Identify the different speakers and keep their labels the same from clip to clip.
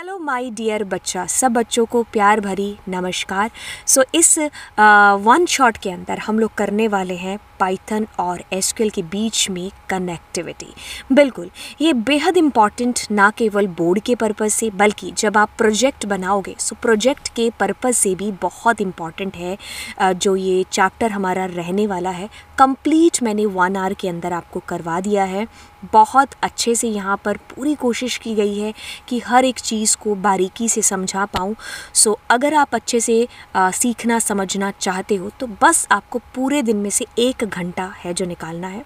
Speaker 1: Hello my dear बच्चा, सब बच्चों को प्यार भरी नमस्कार। इस वन शॉट के अंदर हम लोग करने वाले हैं पाइथन और एसक्यूएल के बीच में कनेक्टिविटी। बिल्कुल, ये बेहद इम्पॉर्टेंट ना केवल बोर्ड के पर्पज़ से बल्कि जब आप प्रोजेक्ट बनाओगे प्रोजेक्ट के पर्पज़ से भी बहुत इम्पॉर्टेंट है। जो ये चैप्टर हमारा रहने वाला है कंप्लीट मैंने 1 आवर के अंदर आपको करवा दिया है। बहुत अच्छे से यहाँ पर पूरी कोशिश की गई है कि हर एक चीज़ को बारीकी से समझा पाऊँ। अगर आप अच्छे से सीखना समझना चाहते हो तो बस आपको पूरे दिन में से 1 घंटा है जो निकालना है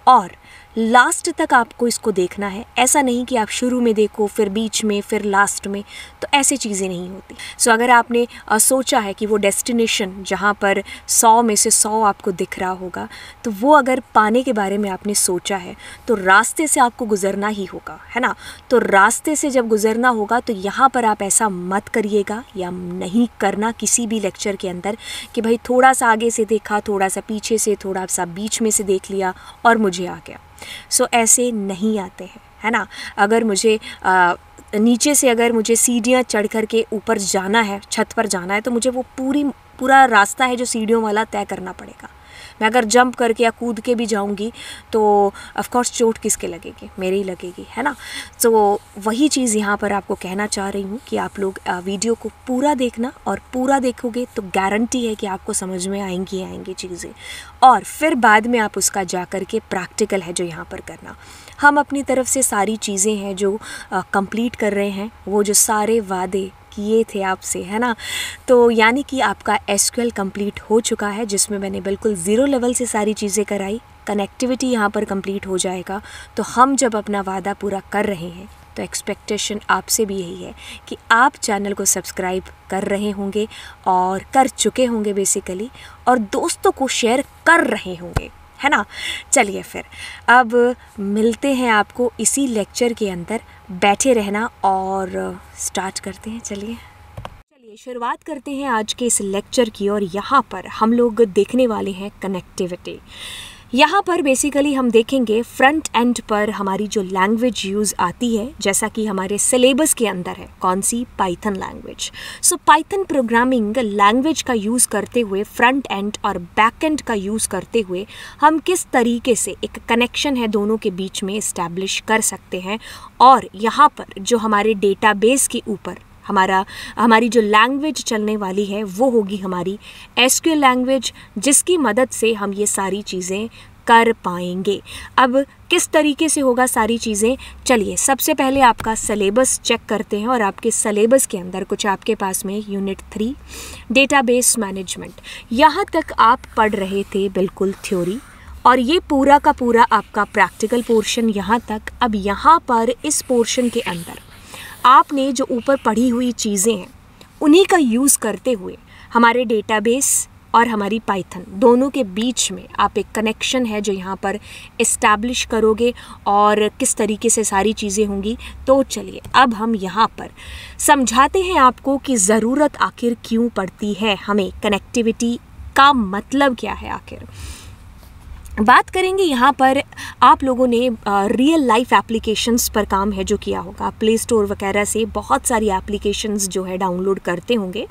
Speaker 1: और लास्ट तक आपको इसको देखना है। ऐसा नहीं कि आप शुरू में देखो फिर बीच में फिर लास्ट में, तो ऐसे चीज़ें नहीं होती। अगर आपने सोचा है कि वो डेस्टिनेशन जहाँ पर 100 में से 100 आपको दिख रहा होगा, तो वो अगर पाने के बारे में आपने सोचा है तो रास्ते से आपको गुज़रना ही होगा, है ना। तो रास्ते से जब गुज़रना होगा तो यहाँ पर आप ऐसा मत करिएगा या नहीं करना किसी भी लेक्चर के अंदर कि भाई थोड़ा सा आगे से देखा, थोड़ा सा पीछे से, थोड़ा सा बीच में से देख लिया और मुझे आ गया। ऐसे नहीं आते हैं, है ना। अगर मुझे नीचे से अगर मुझे सीढ़ियाँ चढ़ कर के ऊपर जाना है, छत पर जाना है, तो मुझे वो पूरा रास्ता है जो सीढ़ियों वाला तय करना पड़ेगा। मैं अगर जंप करके या कूद के भी जाऊंगी तो ऑफ कोर्स चोट किसके लगेगी, मेरे ही लगेगी, है ना। वही चीज़ यहाँ पर आपको कहना चाह रही हूँ कि आप लोग वीडियो को पूरा देखना, और पूरा देखोगे तो गारंटी है कि आपको समझ में आएंगी चीज़ें, और फिर बाद में आप उसका जा कर के प्रैक्टिकल है जो यहाँ पर करना। हम अपनी तरफ से सारी चीज़ें हैं जो कंप्लीट कर रहे हैं, वो जो सारे वादे किए थे आपसे, है ना। तो यानी कि आपका एसक्यूएल कंप्लीट हो चुका है, जिसमें मैंने बिल्कुल 0 लेवल से सारी चीज़ें कराई। कनेक्टिविटी यहाँ पर कंप्लीट हो जाएगा। तो हम जब अपना वादा पूरा कर रहे हैं तो एक्सपेक्टेशन आपसे भी यही है कि आप चैनल को सब्सक्राइब कर रहे होंगे और कर चुके होंगे बेसिकली, और दोस्तों को शेयर कर रहे होंगे, है ना। चलिए फिर अब मिलते हैं आपको इसी लेक्चर के अंदर। बैठे रहना और स्टार्ट करते हैं। चलिए शुरुआत करते हैं आज के इस लेक्चर की, और यहाँ पर हम लोग देखने वाले हैं कनेक्टिविटी। यहाँ पर बेसिकली हम देखेंगे फ्रंट एंड पर हमारी जो लैंग्वेज यूज़ आती है, जैसा कि हमारे सिलेबस के अंदर है, कौन सी, Python language. Python programming language का यूज़ करते हुए, फ्रंट एंड और बैक एंड का यूज़ करते हुए हम किस तरीके से एक कनेक्शन है दोनों के बीच में इस्टेब्लिश कर सकते हैं। और यहाँ पर जो हमारे डेटाबेस के ऊपर हमारी जो लैंग्वेज चलने वाली है वो होगी हमारी एसक्यूएल लैंग्वेज, जिसकी मदद से हम ये सारी चीज़ें कर पाएंगे। अब किस तरीके से होगा सारी चीज़ें, चलिए सबसे पहले आपका सिलेबस चेक करते हैं। और आपके सिलेबस के अंदर कुछ आपके पास में यूनिट 3 डेटाबेस मैनेजमेंट, यहाँ तक आप पढ़ रहे थे बिल्कुल थ्योरी, और ये पूरा का पूरा आपका प्रैक्टिकल पोर्शन यहाँ तक। अब यहाँ पर इस पोर्शन के अंदर आपने जो ऊपर पढ़ी हुई चीज़ें हैं उन्हीं का यूज़ करते हुए हमारे डेटाबेस और हमारी पाइथन दोनों के बीच में आप एक कनेक्शन है जो यहाँ पर इस्टेब्लिश करोगे, और किस तरीके से सारी चीज़ें होंगी। तो चलिए अब हम यहाँ पर समझाते हैं आपको कि ज़रूरत आखिर क्यों पड़ती है, हमें कनेक्टिविटी का मतलब क्या है आखिर। बात करेंगे यहाँ पर आप लोगों ने रियल लाइफ एप्लीकेशंस पर काम है जो किया होगा, प्ले स्टोर वगैरह से बहुत सारी एप्लीकेशंस जो है डाउनलोड करते होंगे।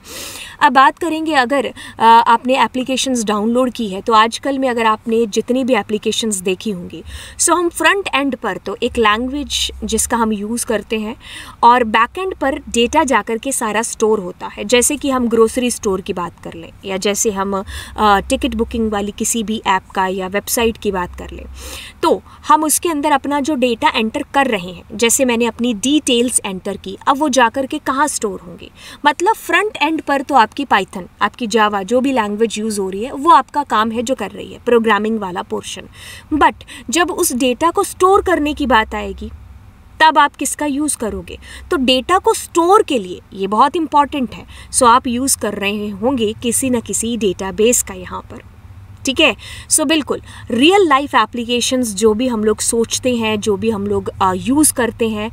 Speaker 1: अब बात करेंगे अगर आपने एप्लीकेशंस डाउनलोड की है तो आजकल में अगर आपने जितनी भी एप्लीकेशंस देखी होंगी, हम फ्रंट एंड पर तो एक लैंग्वेज जिसका हम यूज़ करते हैं, और बैक एंड पर डेटा जाकर के सारा स्टोर होता है। जैसे कि हम ग्रोसरी स्टोर की बात कर लें, या जैसे हम टिकट बुकिंग वाली किसी भी ऐप का या वेबसाइट की बात कर लें, तो हम उसके अंदर अपना जो डेटा एंटर कर रहे हैं, जैसे मैंने अपनी डिटेल्स एंटर की, अब वो जाकर के कहाँ स्टोर होंगे। मतलब फ्रंट एंड पर तो आपकी पाइथन, आपकी जावा, जो भी लैंग्वेज यूज़ हो रही है वो आपका काम है जो कर रही है, प्रोग्रामिंग वाला पोर्शन। बट जब उस डेटा को स्टोर करने की बात आएगी तब आप किसका यूज़ करोगे, तो डेटा को स्टोर के लिए ये बहुत इंपॉर्टेंट है। आप यूज़ कर रहे होंगे किसी न किसी डेटाबेस का यहाँ पर, ठीक है। सो बिल्कुल रियल लाइफ एप्लीकेशंस जो भी हम लोग सोचते हैं, जो भी हम लोग यूज़ करते हैं,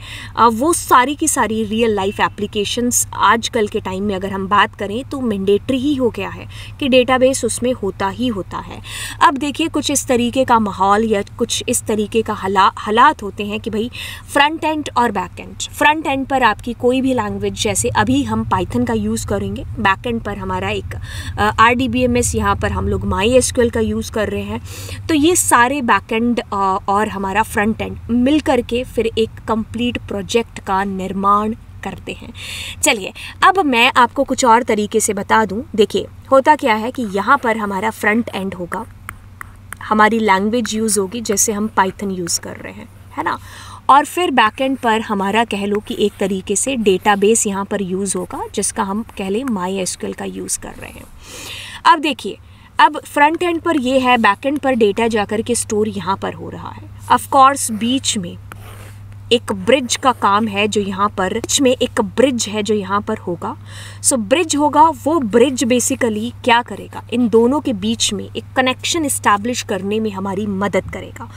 Speaker 1: वो सारी की सारी रियल लाइफ एप्लीकेशंस आजकल के टाइम में अगर हम बात करें तो मैंडेटरी ही हो गया है कि डेटाबेस उसमें होता ही होता है। अब देखिए कुछ इस तरीके का माहौल या कुछ इस तरीके का हालात होते हैं कि भाई फ्रंट एंड और बैक एंड। फ्रंट एंड पर आपकी कोई भी लैंग्वेज, जैसे अभी हम पाइथन का यूज़ करेंगे, बैक एंड पर हमारा एक RDBMS, यहाँ पर हम लोग MySQL का यूज़ कर रहे हैं। तो ये सारे बैकएंड और हमारा फ्रंट एंड मिल करके फिर एक कंप्लीट प्रोजेक्ट का निर्माण करते हैं। चलिए अब मैं आपको कुछ और तरीके से बता दूं। देखिए होता क्या है कि यहाँ पर हमारा फ्रंट एंड होगा, हमारी लैंग्वेज यूज़ होगी जैसे हम पाइथन यूज़ कर रहे हैं, है ना, और फिर बैकएंड पर हमारा कह लो कि एक तरीके से डेटाबेस यहाँ पर यूज़ होगा जिसका हम कह लें MySQL का यूज़ कर रहे हैं। अब देखिए, अब फ्रंट एंड पर ये है, बैक एंड पर डेटा जाकर के स्टोर यहाँ पर हो रहा है। ऑफ कोर्स बीच में एक ब्रिज का काम है जो यहाँ पर, बीच में एक ब्रिज है जो यहाँ पर होगा। सो ब्रिज होगा, वो ब्रिज बेसिकली क्या करेगा, इन दोनों के बीच में एक कनेक्शन इस्टेब्लिश करने में हमारी मदद करेगा।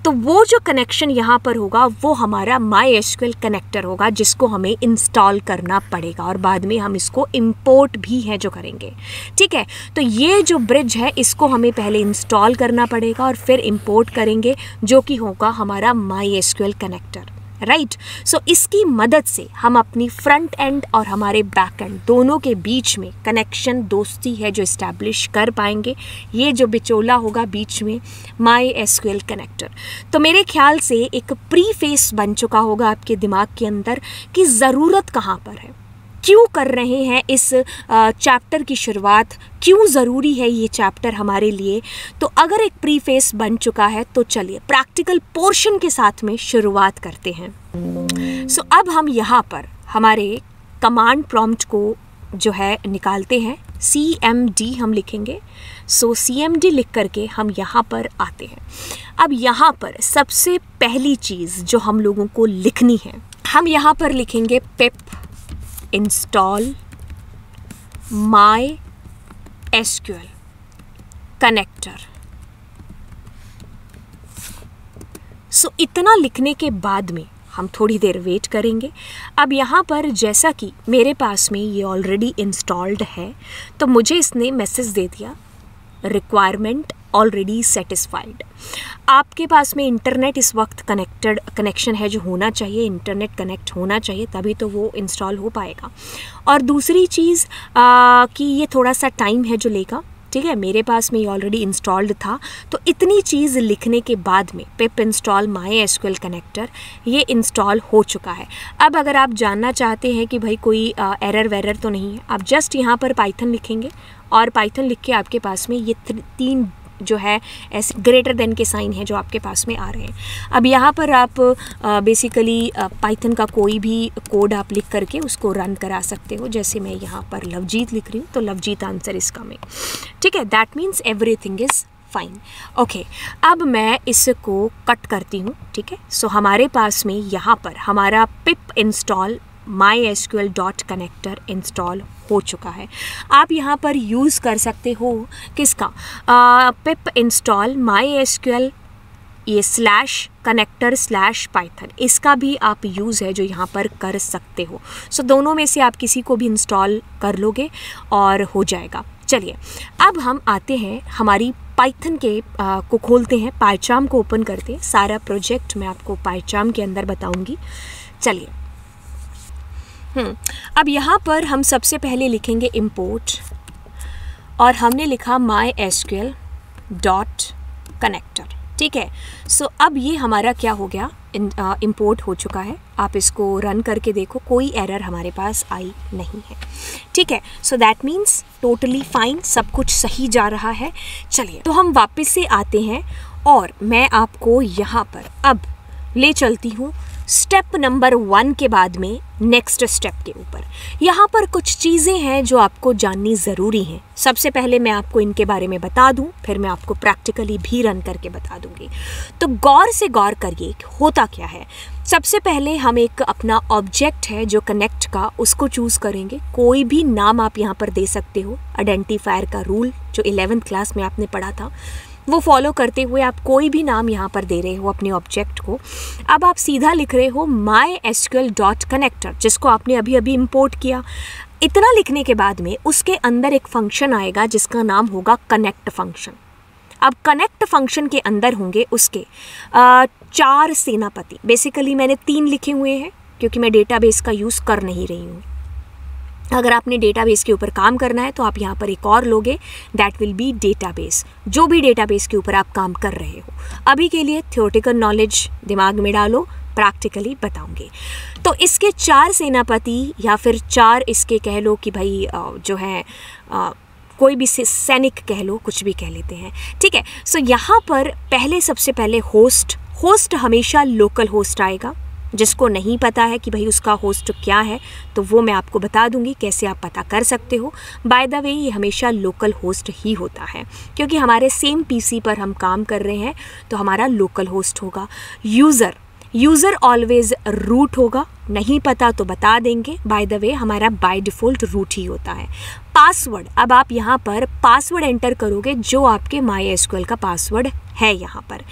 Speaker 1: तो वो जो कनेक्शन यहाँ पर होगा वो हमारा MySQL कनेक्टर होगा जिसको हमें इंस्टॉल करना पड़ेगा और बाद में हम इसको इंपोर्ट भी है जो करेंगे, ठीक है। तो ये जो ब्रिज है इसको हमें पहले इंस्टॉल करना पड़ेगा और फिर इंपोर्ट करेंगे जो कि होगा हमारा MySQL कनेक्टर, राइट। सो इसकी मदद से हम अपनी फ्रंट एंड और हमारे बैक एंड दोनों के बीच में कनेक्शन, दोस्ती है जो इस्टेब्लिश कर पाएंगे। ये जो बिचौला होगा बीच में, MySQL कनेक्टर। तो मेरे ख्याल से एक प्रीफेस बन चुका होगा आपके दिमाग के अंदर कि ज़रूरत कहाँ पर है, क्यों कर रहे हैं इस चैप्टर की शुरुआत, क्यों ज़रूरी है ये चैप्टर हमारे लिए। तो अगर एक प्रीफेस बन चुका है तो चलिए प्रैक्टिकल पोर्शन के साथ में शुरुआत करते हैं। सो अब हम यहाँ पर हमारे कमांड प्रॉम्प्ट को जो है निकालते हैं, CMD हम लिखेंगे। सो CMD लिख करके हम यहाँ पर आते हैं। अब यहाँ पर सबसे पहली चीज़ जो हम लोगों को लिखनी है, हम यहाँ पर लिखेंगे पिप इंस्टॉल MySQL कनेक्टर। सो इतना लिखने के बाद में हम थोड़ी देर वेट करेंगे। अब यहाँ पर जैसा कि मेरे पास में ये ऑलरेडी इंस्टॉल्ड है तो मुझे इसने मैसेज दे दिया रिक्वायरमेंट ऑलरेडी सेटिस्फाइड। आपके पास में इंटरनेट इस वक्त कनेक्शन है जो होना चाहिए, इंटरनेट कनेक्ट होना चाहिए तभी तो वो इंस्टॉल हो पाएगा। और दूसरी चीज़ कि ये थोड़ा सा टाइम है जो लेगा, ठीक है। मेरे पास में ये ऑलरेडी इंस्टॉल्ड था तो इतनी चीज़ लिखने के बाद में पिप इंस्टॉल MySQL कनेक्टर ये इंस्टॉल हो चुका है। अब अगर आप जानना चाहते हैं कि भाई कोई एरर वेरर तो नहीं है, आप जस्ट यहाँ पर पाइथन लिखेंगे और पाइथन लिख के आपके पास में ये 3 जो है ऐसे ग्रेटर देन के साइन है जो आपके पास में आ रहे हैं। अब यहाँ पर आप बेसिकली पाइथन का कोई भी कोड आप लिख करके उसको रन करा सकते हो। जैसे मैं यहाँ पर लवजीत लिख रही हूँ तो लवजीत आंसर इज कमिंग, ठीक है। That means everything is fine, okay. अब मैं इसको कट करती हूँ, ठीक है। सो हमारे पास में यहाँ पर हमारा पिप install MySQL dot connector install हो चुका है। आप यहाँ पर यूज़ कर सकते हो किसका, पिप इंस्टॉल MySQL ये /connector/python, इसका भी आप यूज़ है जो यहाँ पर कर सकते हो। सो दोनों में से आप किसी को भी इंस्टॉल कर लोगे और हो जाएगा। चलिए अब हम आते हैं हमारी पाइथन के को खोलते हैं, पाइचार्म को ओपन करते हैं। सारा प्रोजेक्ट मैं आपको पाइचार्म के अंदर बताऊँगी। चलिए अब यहाँ पर हम सबसे पहले लिखेंगे इंपोर्ट और हमने लिखा MySQL डॉट कनेक्टर, ठीक है। सो अब ये हमारा क्या हो गया, इंपोर्ट हो चुका है। आप इसको रन करके देखो, कोई एरर हमारे पास आई नहीं है, ठीक है। So that means totally fine, सब कुछ सही जा रहा है। चलिए तो हम वापस से आते हैं और मैं आपको यहाँ पर अब ले चलती हूँ स्टेप नंबर 1 के बाद में नेक्स्ट स्टेप के ऊपर। यहाँ पर कुछ चीज़ें हैं जो आपको जाननी ज़रूरी हैं। सबसे पहले मैं आपको इनके बारे में बता दूँ, फिर मैं आपको प्रैक्टिकली भी रन करके बता दूँगी। तो गौर से गौर करिए होता क्या है। सबसे पहले हम एक अपना ऑब्जेक्ट है जो कनेक्ट का उसको चूज़ करेंगे। कोई भी नाम आप यहाँ पर दे सकते हो। आइडेंटिफायर का रूल जो 11th क्लास में आपने पढ़ा था वो फॉलो करते हुए आप कोई भी नाम यहाँ पर दे रहे हो अपने ऑब्जेक्ट को। अब आप सीधा लिख रहे हो mysql.connector जिसको आपने अभी अभी इंपोर्ट किया। इतना लिखने के बाद में उसके अंदर एक फंक्शन आएगा जिसका नाम होगा कनेक्ट फंक्शन। अब कनेक्ट फंक्शन के अंदर होंगे उसके 4 सेनापति। बेसिकली मैंने 3 लिखे हुए हैं क्योंकि मैं डेटाबेस का यूज़ कर नहीं रही हूँ। अगर आपने डेटाबेस के ऊपर काम करना है तो आप यहाँ पर एक और लोगे, दैट विल बी डेटाबेस। जो भी डेटाबेस के ऊपर आप काम कर रहे हो, अभी के लिए थ्योरेटिकल नॉलेज दिमाग में डालो, प्रैक्टिकली बताऊंगे। तो इसके 4 सेनापति या फिर 4 इसके कह लो कि भाई जो है कोई भी सैनिक कह लो, कुछ भी कह लेते हैं, ठीक है। सो यहाँ पर सबसे पहले होस्ट हमेशा लोकल होस्ट आएगा। जिसको नहीं पता है कि भाई उसका होस्ट क्या है तो वो मैं आपको बता दूंगी कैसे आप पता कर सकते हो। बाय द वे ये हमेशा लोकल होस्ट ही होता है क्योंकि हमारे सेम पीसी पर हम काम कर रहे हैं तो हमारा लोकल होस्ट होगा। यूज़र ऑलवेज रूट होगा, नहीं पता तो बता देंगे। बाय द वे हमारा बाय डिफ़ॉल्ट रूट ही होता है। पासवर्ड, अब आप यहाँ पर पासवर्ड एंटर करोगे जो आपके MySQL का पासवर्ड है। यहाँ पर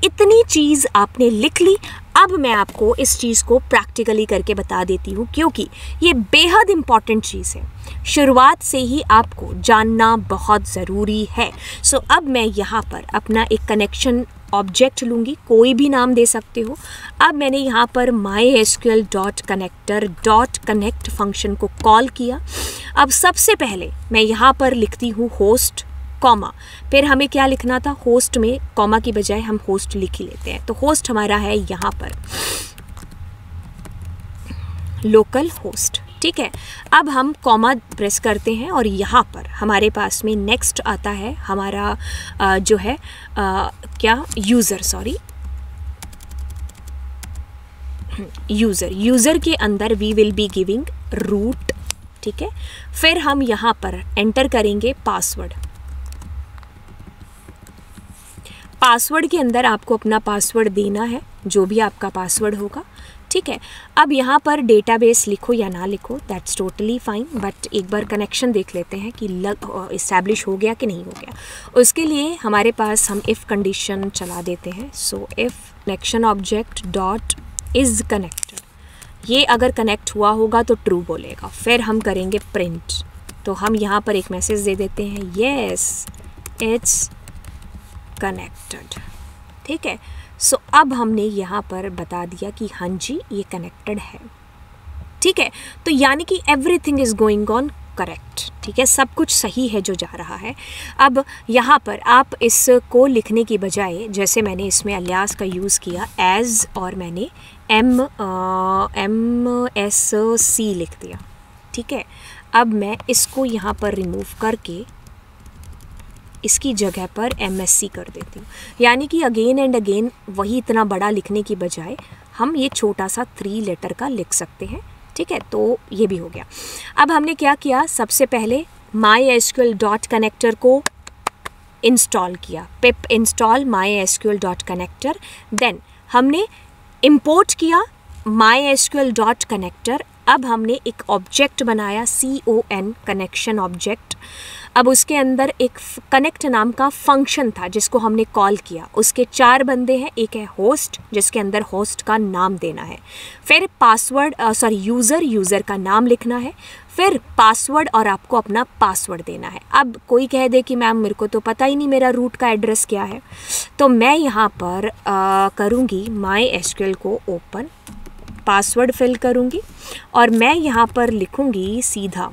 Speaker 1: इतनी चीज़ आपने लिख ली। अब मैं आपको इस चीज़ को प्रैक्टिकली करके बता देती हूँ क्योंकि ये बेहद इम्पॉर्टेंट चीज़ है। शुरुआत से ही आपको जानना बहुत ज़रूरी है। सो अब मैं यहाँ पर अपना एक कनेक्शन ऑब्जेक्ट लूँगी, कोई भी नाम दे सकते हो। अब मैंने यहाँ पर mysql.connector.connect फंक्शन को कॉल किया। अब सबसे पहले मैं यहाँ पर लिखती हूँ होस्ट कॉमा, फिर हमें क्या लिखना था, होस्ट में कॉमा की बजाय हम होस्ट लिख ही लेते हैं। तो होस्ट हमारा है यहाँ पर लोकल होस्ट, ठीक है। अब हम कॉमा प्रेस करते हैं और यहाँ पर हमारे पास में नेक्स्ट आता है हमारा जो है यूज़र के अंदर we will be giving root, ठीक है। फिर हम यहाँ पर एंटर करेंगे पासवर्ड के अंदर आपको अपना पासवर्ड देना है, जो भी आपका पासवर्ड होगा, ठीक है। अब यहाँ पर डेटाबेस लिखो या ना लिखो, दैट्स टोटली फाइन, बट एक बार कनेक्शन देख लेते हैं कि इस्टेब्लिश हो गया कि नहीं हो गया। उसके लिए हमारे पास हम इफ़ कंडीशन चला देते हैं। So if connection object dot is connected, ये अगर कनेक्ट हुआ होगा तो ट्रू बोलेगा। फिर हम करेंगे प्रिंट, तो हम यहाँ पर एक मैसेज दे देते हैं, येस इट्स कनेक्टेड, ठीक है। सो अब हमने यहाँ पर बता दिया कि हाँ जी ये कनेक्टेड है, ठीक है। तो यानी कि everything is going on correct, ठीक है, सब कुछ सही है जो जा रहा है। अब यहाँ पर आप इसको लिखने की बजाय, जैसे मैंने इसमें अलियास का यूज़ किया एज, और मैंने MSC लिख दिया, ठीक है। अब मैं इसको यहाँ पर रिमूव करके इसकी जगह पर MSC कर देती हूँ। यानी कि अगेन एंड अगेन वही इतना बड़ा लिखने की बजाय हम ये छोटा सा 3 लेटर का लिख सकते हैं, ठीक है। तो ये भी हो गया। अब हमने क्या किया, सबसे पहले mysql.connector को इंस्टॉल किया, पिप इंस्टॉल mysql.connector। देन हमने इंपोर्ट किया mysql.connector। अब हमने एक ऑब्जेक्ट बनाया CON कनेक्शन ऑब्जेक्ट। अब उसके अंदर एक कनेक्ट नाम का फंक्शन था जिसको हमने कॉल किया। उसके 4 बंदे हैं, एक है होस्ट जिसके अंदर होस्ट का नाम देना है, फिर यूज़र का नाम लिखना है, फिर पासवर्ड और आपको अपना पासवर्ड देना है। अब कोई कह दे कि मैम मेरे को तो पता ही नहीं मेरा रूट का एड्रेस क्या है, तो मैं यहाँ पर करूँगी MySQL को ओपन, पासवर्ड फिल करूँगी और मैं यहाँ पर लिखूँगी सीधा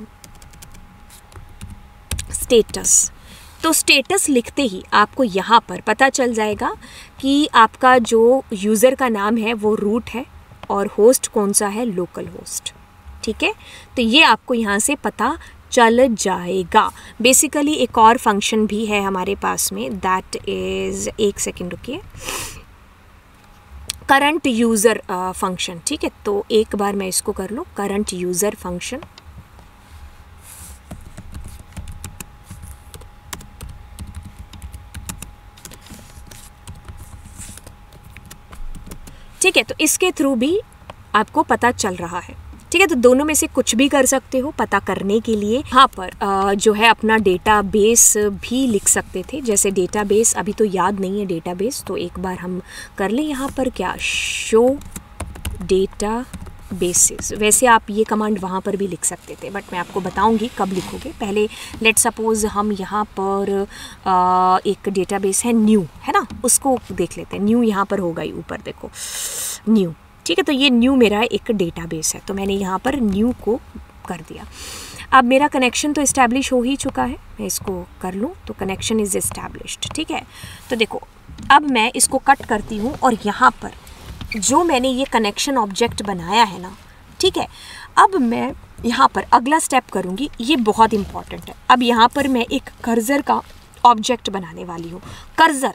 Speaker 1: स्टेटस। तो स्टेटस लिखते ही आपको यहाँ पर पता चल जाएगा कि आपका जो यूज़र का नाम है वो रूट है और होस्ट कौन सा है, लोकल होस्ट, ठीक है। तो ये आपको यहाँ से पता चल जाएगा। बेसिकली एक और फंक्शन भी है हमारे पास में, दैट इज़, एक सेकेंड रुकिए, करंट यूज़र फंक्शन, ठीक है। तो एक बार मैं इसको कर लूँ, करंट यूज़र फंक्शन, ठीक ठीक है, तो इसके थ्रू भी आपको पता चल रहा है। ठीक है, तो दोनों में से कुछ भी कर सकते हो पता करने के लिए। यहाँ पर जो है अपना डेटाबेस भी लिख सकते थे, जैसे डेटाबेस अभी तो याद नहीं है डेटाबेस, तो एक बार हम कर लें यहाँ पर क्या, शो डेटा बेसिस। वैसे आप ये कमांड वहाँ पर भी लिख सकते थे, बट मैं आपको बताऊंगी कब लिखोगे। पहले लेट सपोज हम यहाँ पर एक डेटाबेस है न्यू, है ना, उसको देख लेते हैं। न्यू यहाँ पर होगा ही ऊपर, देखो न्यू। ठीक है, तो ये न्यू मेरा एक डेटाबेस है, तो मैंने यहाँ पर न्यू को कर दिया। अब मेरा कनेक्शन तो इस्टेब्लिश हो ही चुका है, मैं इसको कर लूँ तो कनेक्शन इज़ इस्टेब्लिश्ड। ठीक है, तो देखो अब मैं इसको कट करती हूँ और यहाँ पर जो मैंने ये कनेक्शन ऑब्जेक्ट बनाया है ना, ठीक है, अब मैं यहाँ पर अगला स्टेप करूँगी, ये बहुत इंपॉर्टेंट है। अब यहाँ पर मैं एक कर्सर का ऑब्जेक्ट बनाने वाली हूँ। कर्सर,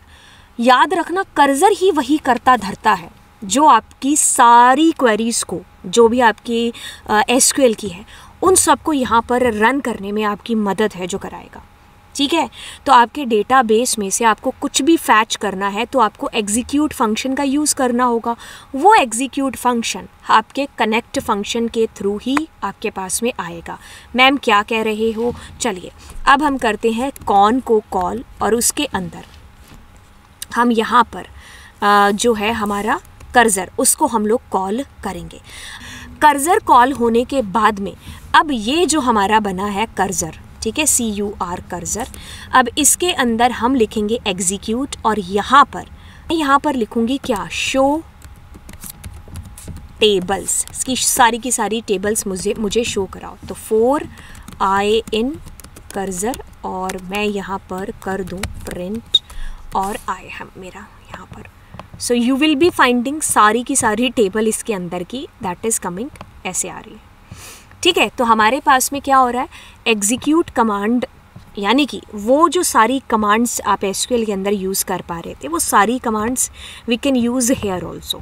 Speaker 1: याद रखना कर्सर ही वही करता धरता है जो आपकी सारी क्वेरीज़ को, जो भी आपकी एसक्यूएल की है, उन सबको यहाँ पर रन करने में आपकी मदद है, जो कराएगा। ठीक है, तो आपके डेटाबेस में से आपको कुछ भी फैच करना है तो आपको एग्जीक्यूट फंक्शन का यूज़ करना होगा। वो एग्जीक्यूट फंक्शन आपके कनेक्ट फंक्शन के थ्रू ही आपके पास में आएगा। मैम क्या कह रहे हो? चलिए अब हम करते हैं कॉन को कॉल, और उसके अंदर हम यहाँ पर जो है हमारा कर्सर, उसको हम लोग कॉल करेंगे। कर्सर कॉल होने के बाद में अब ये जो हमारा बना है कर्सर, ठीक है, CUR कर्सर, अब इसके अंदर हम लिखेंगे एग्जीक्यूट, और यहाँ पर लिखूंगी क्या, शो टेबल्स। इसकी सारी की सारी टेबल्स मुझे शो कराओ। तो 4 in कर्सर, और मैं यहाँ पर कर दूँ प्रिंट और आई है मेरा यहाँ पर। So you will be finding सारी की सारी टेबल इसके अंदर की, दैट इज़ कमिंग, ऐसे आ रही है। ठीक है, तो हमारे पास में क्या हो रहा है, एग्जीक्यूट कमांड, यानी कि वो जो सारी कमांड्स आप एसक्यूएल के अंदर यूज़ कर पा रहे थे, वो सारी commands we can use here also.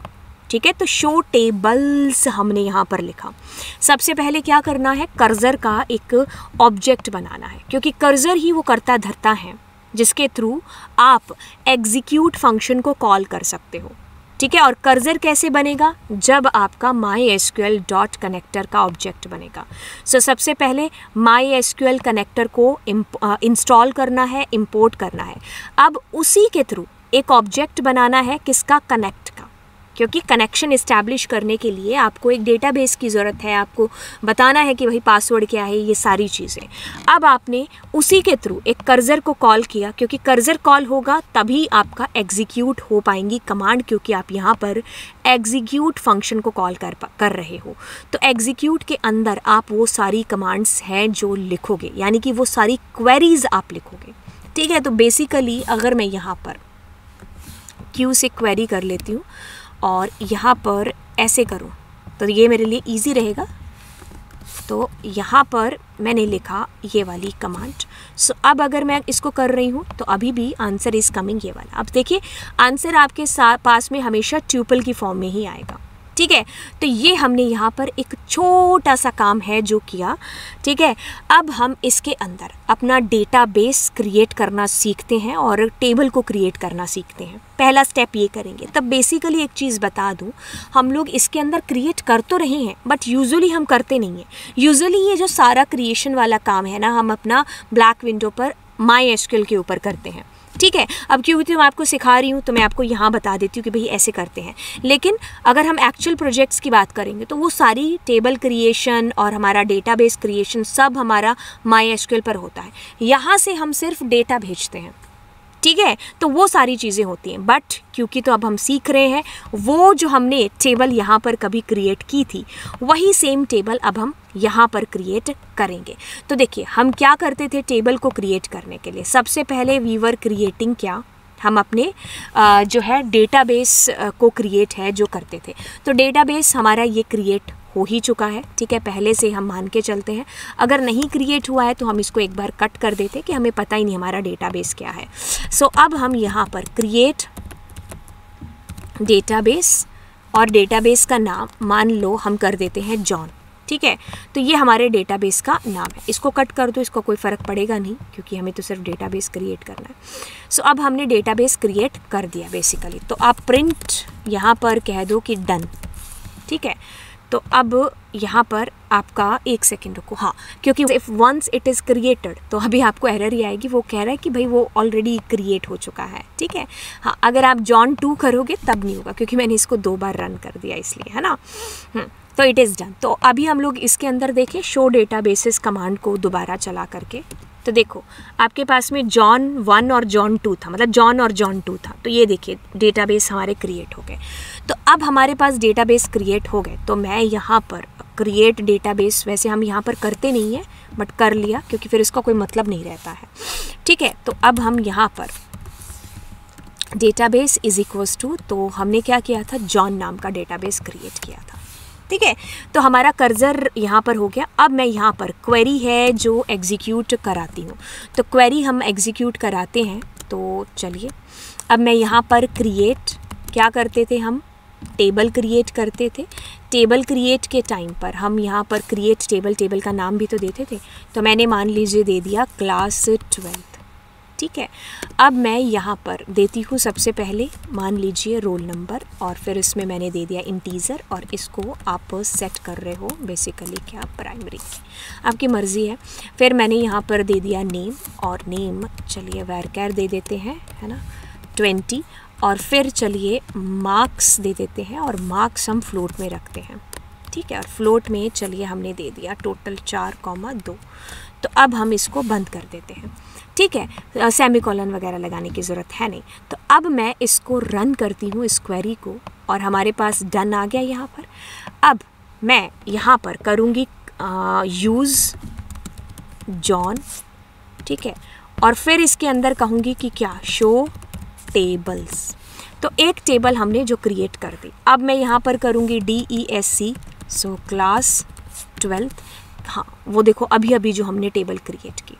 Speaker 1: ठीक है, तो शो टेबल्स हमने यहाँ पर लिखा। सबसे पहले क्या करना है, कर्सर का एक ऑब्जेक्ट बनाना है, क्योंकि कर्सर ही वो करता धरता है जिसके थ्रू आप एग्जीक्यूट फंक्शन को कॉल कर सकते हो। ठीक है, और कर्सर कैसे बनेगा, जब आपका MySQL.connector का ऑब्जेक्ट बनेगा। सो सबसे पहले MySQL कनेक्टर को इंस्टॉल करना है, इंपोर्ट करना है। अब उसी के थ्रू एक ऑब्जेक्ट बनाना है, किसका, कनेक्ट का, क्योंकि कनेक्शन इस्टेब्लिश करने के लिए आपको एक डेटाबेस की ज़रूरत है, आपको बताना है कि भाई पासवर्ड क्या है, ये सारी चीज़ें। अब आपने उसी के थ्रू एक कर्सर को कॉल किया, क्योंकि कर्सर कॉल होगा तभी आपका एग्जीक्यूट हो पाएंगी कमांड, क्योंकि आप यहाँ पर एग्जीक्यूट फंक्शन को कॉल कर रहे हो। तो एग्जीक्यूट के अंदर आप वो सारी कमांड्स हैं जो लिखोगे, यानी कि वो सारी क्वेरीज आप लिखोगे। ठीक है, तो बेसिकली अगर मैं यहाँ पर क्यू से क्वेरी कर लेती हूँ और यहाँ पर ऐसे करूँ तो ये मेरे लिए इजी रहेगा। तो यहाँ पर मैंने लिखा ये वाली कमांड। सो अब अगर मैं इसको कर रही हूँ तो अभी भी आंसर इज़ कमिंग ये वाला। अब देखिए आंसर आपके पास में हमेशा ट्यूपल की फॉर्म में ही आएगा। ठीक है, तो ये हमने यहाँ पर एक छोटा सा काम है जो किया। ठीक है, अब हम इसके अंदर अपना डेटाबेस क्रिएट करना सीखते हैं और टेबल को क्रिएट करना सीखते हैं। पहला स्टेप ये करेंगे। तब बेसिकली एक चीज़ बता दूँ, हम लोग इसके अंदर क्रिएट कर तो रहे हैं बट यूजुअली हम करते नहीं हैं। यूजुअली ये जो सारा क्रिएशन वाला काम है ना, हम अपना ब्लैक विंडो पर MySQL के ऊपर करते हैं। ठीक है, अब क्योंकि मैं आपको सिखा रही हूँ तो मैं आपको यहाँ बता देती हूँ कि भाई ऐसे करते हैं। लेकिन अगर हम एक्चुअल प्रोजेक्ट्स की बात करेंगे तो वो सारी टेबल क्रिएशन और हमारा डेटाबेस क्रिएशन सब हमारा MySQL पर होता है। यहाँ से हम सिर्फ डेटा भेजते हैं। ठीक है, तो वो सारी चीज़ें होती हैं। बट क्योंकि तो अब हम सीख रहे हैं, वो जो हमने टेबल यहाँ पर कभी क्रिएट की थी वही सेम टेबल अब हम यहाँ पर क्रिएट करेंगे। तो देखिए हम क्या करते थे टेबल को क्रिएट करने के लिए। सबसे पहले वी वर क्रिएटिंग क्या, हम अपने जो है डेटाबेस को क्रिएट है जो करते थे। तो डेटाबेस हमारा ये क्रिएट हो ही चुका है। ठीक है, पहले से हम मान के चलते हैं। अगर नहीं क्रिएट हुआ है तो हम इसको एक बार कट कर देते कि हमें पता ही नहीं हमारा डेटाबेस क्या है। सो अब हम यहाँ पर क्रिएट डेटाबेस, और डेटाबेस का नाम मान लो हम कर देते हैं जॉन। ठीक है। तो ये हमारे डेटाबेस का नाम है। इसको कट कर दो, इसको कोई फ़र्क पड़ेगा नहीं क्योंकि हमें तो सिर्फ डेटाबेस क्रिएट करना है। सो अब हमने डेटाबेस क्रिएट कर दिया बेसिकली। तो आप प्रिंट यहाँ पर कह दो कि डन, ठीक है। तो अब यहाँ पर आपका एक सेकेंड रुको, हाँ, क्योंकि if once it is created तो अभी आपको एरर ही आएगी। वो कह रहा है कि भाई वो ऑलरेडी क्रिएट हो चुका है, ठीक है। हाँ, अगर आप जॉन 2 करोगे तब नहीं होगा क्योंकि मैंने इसको 2 बार रन कर दिया इसलिए, है ना। तो इट इज़ डन। तो अभी हम लोग इसके अंदर देखें शो डेटाबेसेस कमांड को दोबारा चला करके। तो देखो आपके पास में जॉन 1 और जॉन 2 था, मतलब जॉन और जॉन 2 था। तो ये देखिए डेटाबेस हमारे क्रिएट हो गए। तो अब हमारे पास डेटाबेस क्रिएट हो गए। तो मैं यहाँ पर क्रिएट डेटाबेस, वैसे हम यहाँ पर करते नहीं हैं बट कर लिया क्योंकि फिर इसका कोई मतलब नहीं रहता है, ठीक है। तो अब हम यहाँ पर डेटाबेस इज इक्वल्स टू, तो हमने क्या किया था, जॉन नाम का डेटाबेस क्रिएट किया था, ठीक है। तो हमारा कर्सर यहाँ पर हो गया। अब मैं यहाँ पर क्वेरी है जो एग्जीक्यूट कराती हूँ। तो क्वेरी हम एग्जीक्यूट कराते हैं। तो चलिए अब मैं यहाँ पर क्रिएट, क्या करते थे हम, टेबल क्रिएट करते थे। टेबल क्रिएट के टाइम पर हम यहाँ पर क्रिएट टेबल, टेबल का नाम भी तो देते थे। तो मैंने मान लीजिए दे दिया क्लास 12, ठीक है। अब मैं यहाँ पर देती हूँ सबसे पहले मान लीजिए रोल नंबर, और फिर इसमें मैंने दे दिया इंटीजर, और इसको आप सेट कर रहे हो बेसिकली क्या, प्राइमरी, आपकी मर्ज़ी है। फिर मैंने यहाँ पर दे दिया नेम, और नेम चलिए वैरकैर दे देते हैं, है ना, 20। और फिर चलिए मार्क्स दे देते हैं, और मार्क्स हम फ्लोट में रखते हैं, ठीक है। और फ्लोट में चलिए हमने दे दिया टोटल 4,2। तो अब हम इसको बंद कर देते हैं, ठीक है। सेमीकोलन वगैरह लगाने की ज़रूरत है नहीं। तो अब मैं इसको रन करती हूँ इस क्वेरी को, और हमारे पास डन आ गया यहाँ पर। अब मैं यहाँ पर करूँगी यूज़ जॉन, ठीक है, और फिर इसके अंदर कहूँगी कि क्या, शो टेबल्स। तो एक टेबल हमने जो क्रिएट कर दी। अब मैं यहाँ पर करूँगी DESC, सो क्लास 12, हाँ वो देखो अभी अभी जो हमने टेबल क्रिएट की,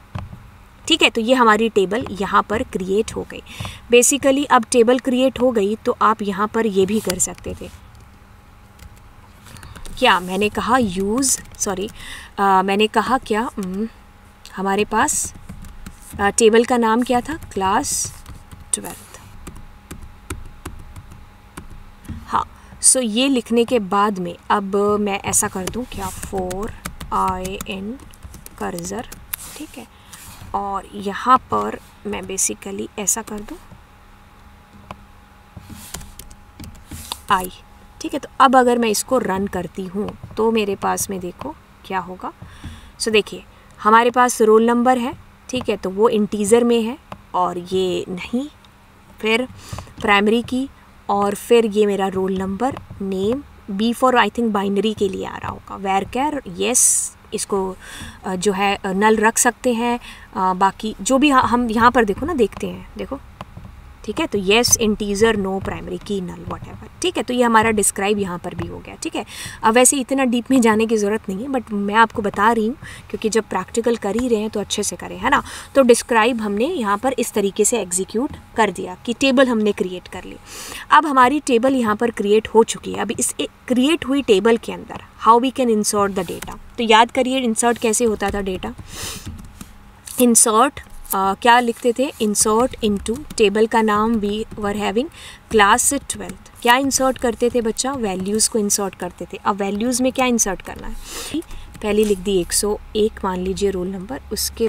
Speaker 1: ठीक है। तो ये हमारी टेबल यहाँ पर क्रिएट हो गई बेसिकली। अब टेबल क्रिएट हो गई तो आप यहाँ पर ये भी कर सकते थे, क्या मैंने कहा यूज़, सॉरी मैंने कहा क्या, हमारे पास टेबल का नाम क्या था, क्लास 12, हाँ। सो ये लिखने के बाद में अब मैं ऐसा कर दूँ क्या, 4IN कर्सर, ठीक है। और यहाँ पर मैं बेसिकली ऐसा कर दूँ आई, ठीक है। तो अब अगर मैं इसको रन करती हूँ तो मेरे पास में देखो क्या होगा। सो देखिए हमारे पास रोल नंबर है, ठीक है, तो वो इंटीजर में है, और ये नहीं, फिर प्राइमरी की, और फिर ये मेरा roll number, name, be for I think binary के लिए आ रहा होगा, वेरकैर, येस, इसको जो है नल रख सकते हैं। बाकी जो भी हम यहाँ पर देखो ना, देखते हैं, देखो, ठीक है। तो येस इंटीजर, नो प्राइमरी की, नल, व्हाटएवर, ठीक है। तो ये हमारा डिस्क्राइब यहाँ पर भी हो गया, ठीक है। अब वैसे इतना डीप में जाने की ज़रूरत नहीं है, बट मैं आपको बता रही हूँ क्योंकि जब प्रैक्टिकल कर ही रहे हैं तो अच्छे से करें, है ना। तो डिस्क्राइब हमने यहाँ पर इस तरीके से एग्जीक्यूट कर दिया कि टेबल हमने क्रिएट कर ली। अब हमारी टेबल यहाँ पर क्रिएट हो चुकी है। अब इस क्रिएट हुई टेबल के अंदर how we can insert the data. तो याद करिए इंसर्ट कैसे होता था डेटा, इंसर्ट क्या लिखते थे, इंसर्ट इनटू, टेबल का नाम वी वर हैविंग क्लास 12, क्या इंसर्ट करते थे बच्चा, वैल्यूज़ को इंसर्ट करते थे। अब वैल्यूज़ में क्या इंसर्ट करना है, पहले लिख दी 101 मान लीजिए रोल नंबर, उसके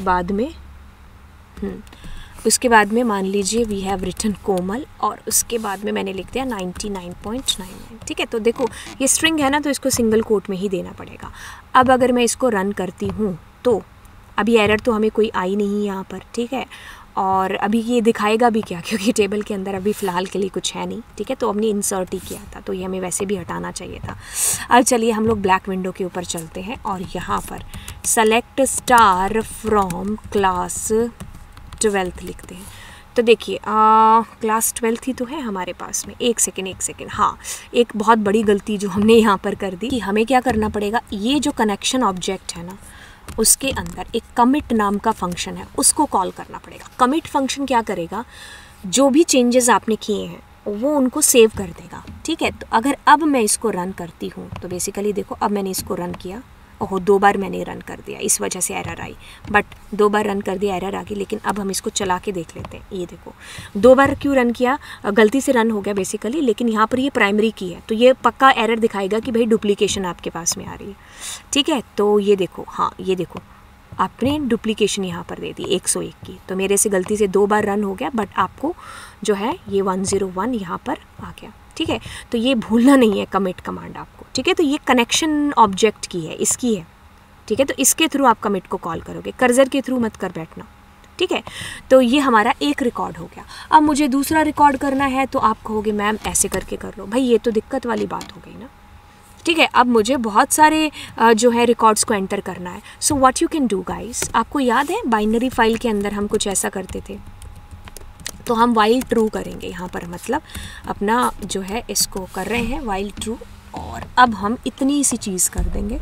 Speaker 1: बाद में मान लीजिए वी हैव रिटन कोमल, और उसके बाद में मैंने लिख दिया 99.99, ठीक है। तो देखो ये स्ट्रिंग है ना, तो इसको सिंगल कोट में ही देना पड़ेगा। अब अगर मैं इसको रन करती हूँ तो अभी एरर तो हमें कोई आई नहीं यहाँ पर, ठीक है। और अभी ये दिखाएगा भी क्या, क्योंकि टेबल के अंदर अभी फ़िलहाल के लिए कुछ है नहीं, ठीक है। तो हमने इंसर्ट ही किया था, तो ये हमें वैसे भी हटाना चाहिए था। अब चलिए हम लोग ब्लैक विंडो के ऊपर चलते हैं, और यहाँ पर सेलेक्ट स्टार फ्रॉम क्लास 12 लिखते हैं। तो देखिए क्लास 12 ही तो है हमारे पास में, एक सेकेंड, हाँ एक बहुत बड़ी गलती जो हमने यहाँ पर कर दी कि हमें क्या करना पड़ेगा, ये जो कनेक्शन ऑब्जेक्ट है ना, उसके अंदर एक कमिट नाम का फंक्शन है, उसको कॉल करना पड़ेगा। कमिट फंक्शन क्या करेगा, जो भी चेंजेस आपने किए हैं वो उनको सेव कर देगा, ठीक है। तो अगर अब मैं इसको रन करती हूँ तो बेसिकली देखो अब मैंने इसको रन किया, ओहो 2 बार मैंने रन कर दिया, इस वजह से error I, but 2 bar run कर दिया एरर आ गई। लेकिन अब हम इसको चला के देख लेते हैं। ये देखो 2 बार क्यों रन किया, गलती से रन हो गया बेसिकली, लेकिन यहाँ पर ये प्राइमरी की है तो ये पक्का एरर दिखाएगा कि भाई डुप्लीकेशन आपके पास में आ रही है। ठीक है, तो ये देखो, हाँ ये देखो आपने डुप्लीकेशन यहाँ पर दे दी 101 की, तो मेरे से गलती से 2 बार रन हो गया, बट आपको जो है ये 101 यहाँ पर आ गया। ठीक है, तो ये भूलना नहीं है कमिट कमांड आपको। ठीक है, तो ये कनेक्शन ऑब्जेक्ट की है, इसकी है। ठीक है, तो इसके थ्रू आप कमिट को कॉल करोगे, कर्सर के थ्रू मत कर बैठना। ठीक है, तो ये हमारा एक रिकॉर्ड हो गया। अब मुझे दूसरा रिकॉर्ड करना है तो आप कहोगे मैम ऐसे करके कर लो। भाई ये तो दिक्कत वाली बात हो गई ना। ठीक है, अब मुझे बहुत सारे जो है रिकॉर्ड्स को एंटर करना है। So what you can do guys, आपको याद है बाइनरी फाइल के अंदर हम कुछ ऐसा करते थे, तो हम वाइल ट्रू करेंगे यहाँ पर, मतलब अपना जो है इसको कर रहे हैं वाइल ट्रू, और अब हम इतनी सी चीज़ कर देंगे।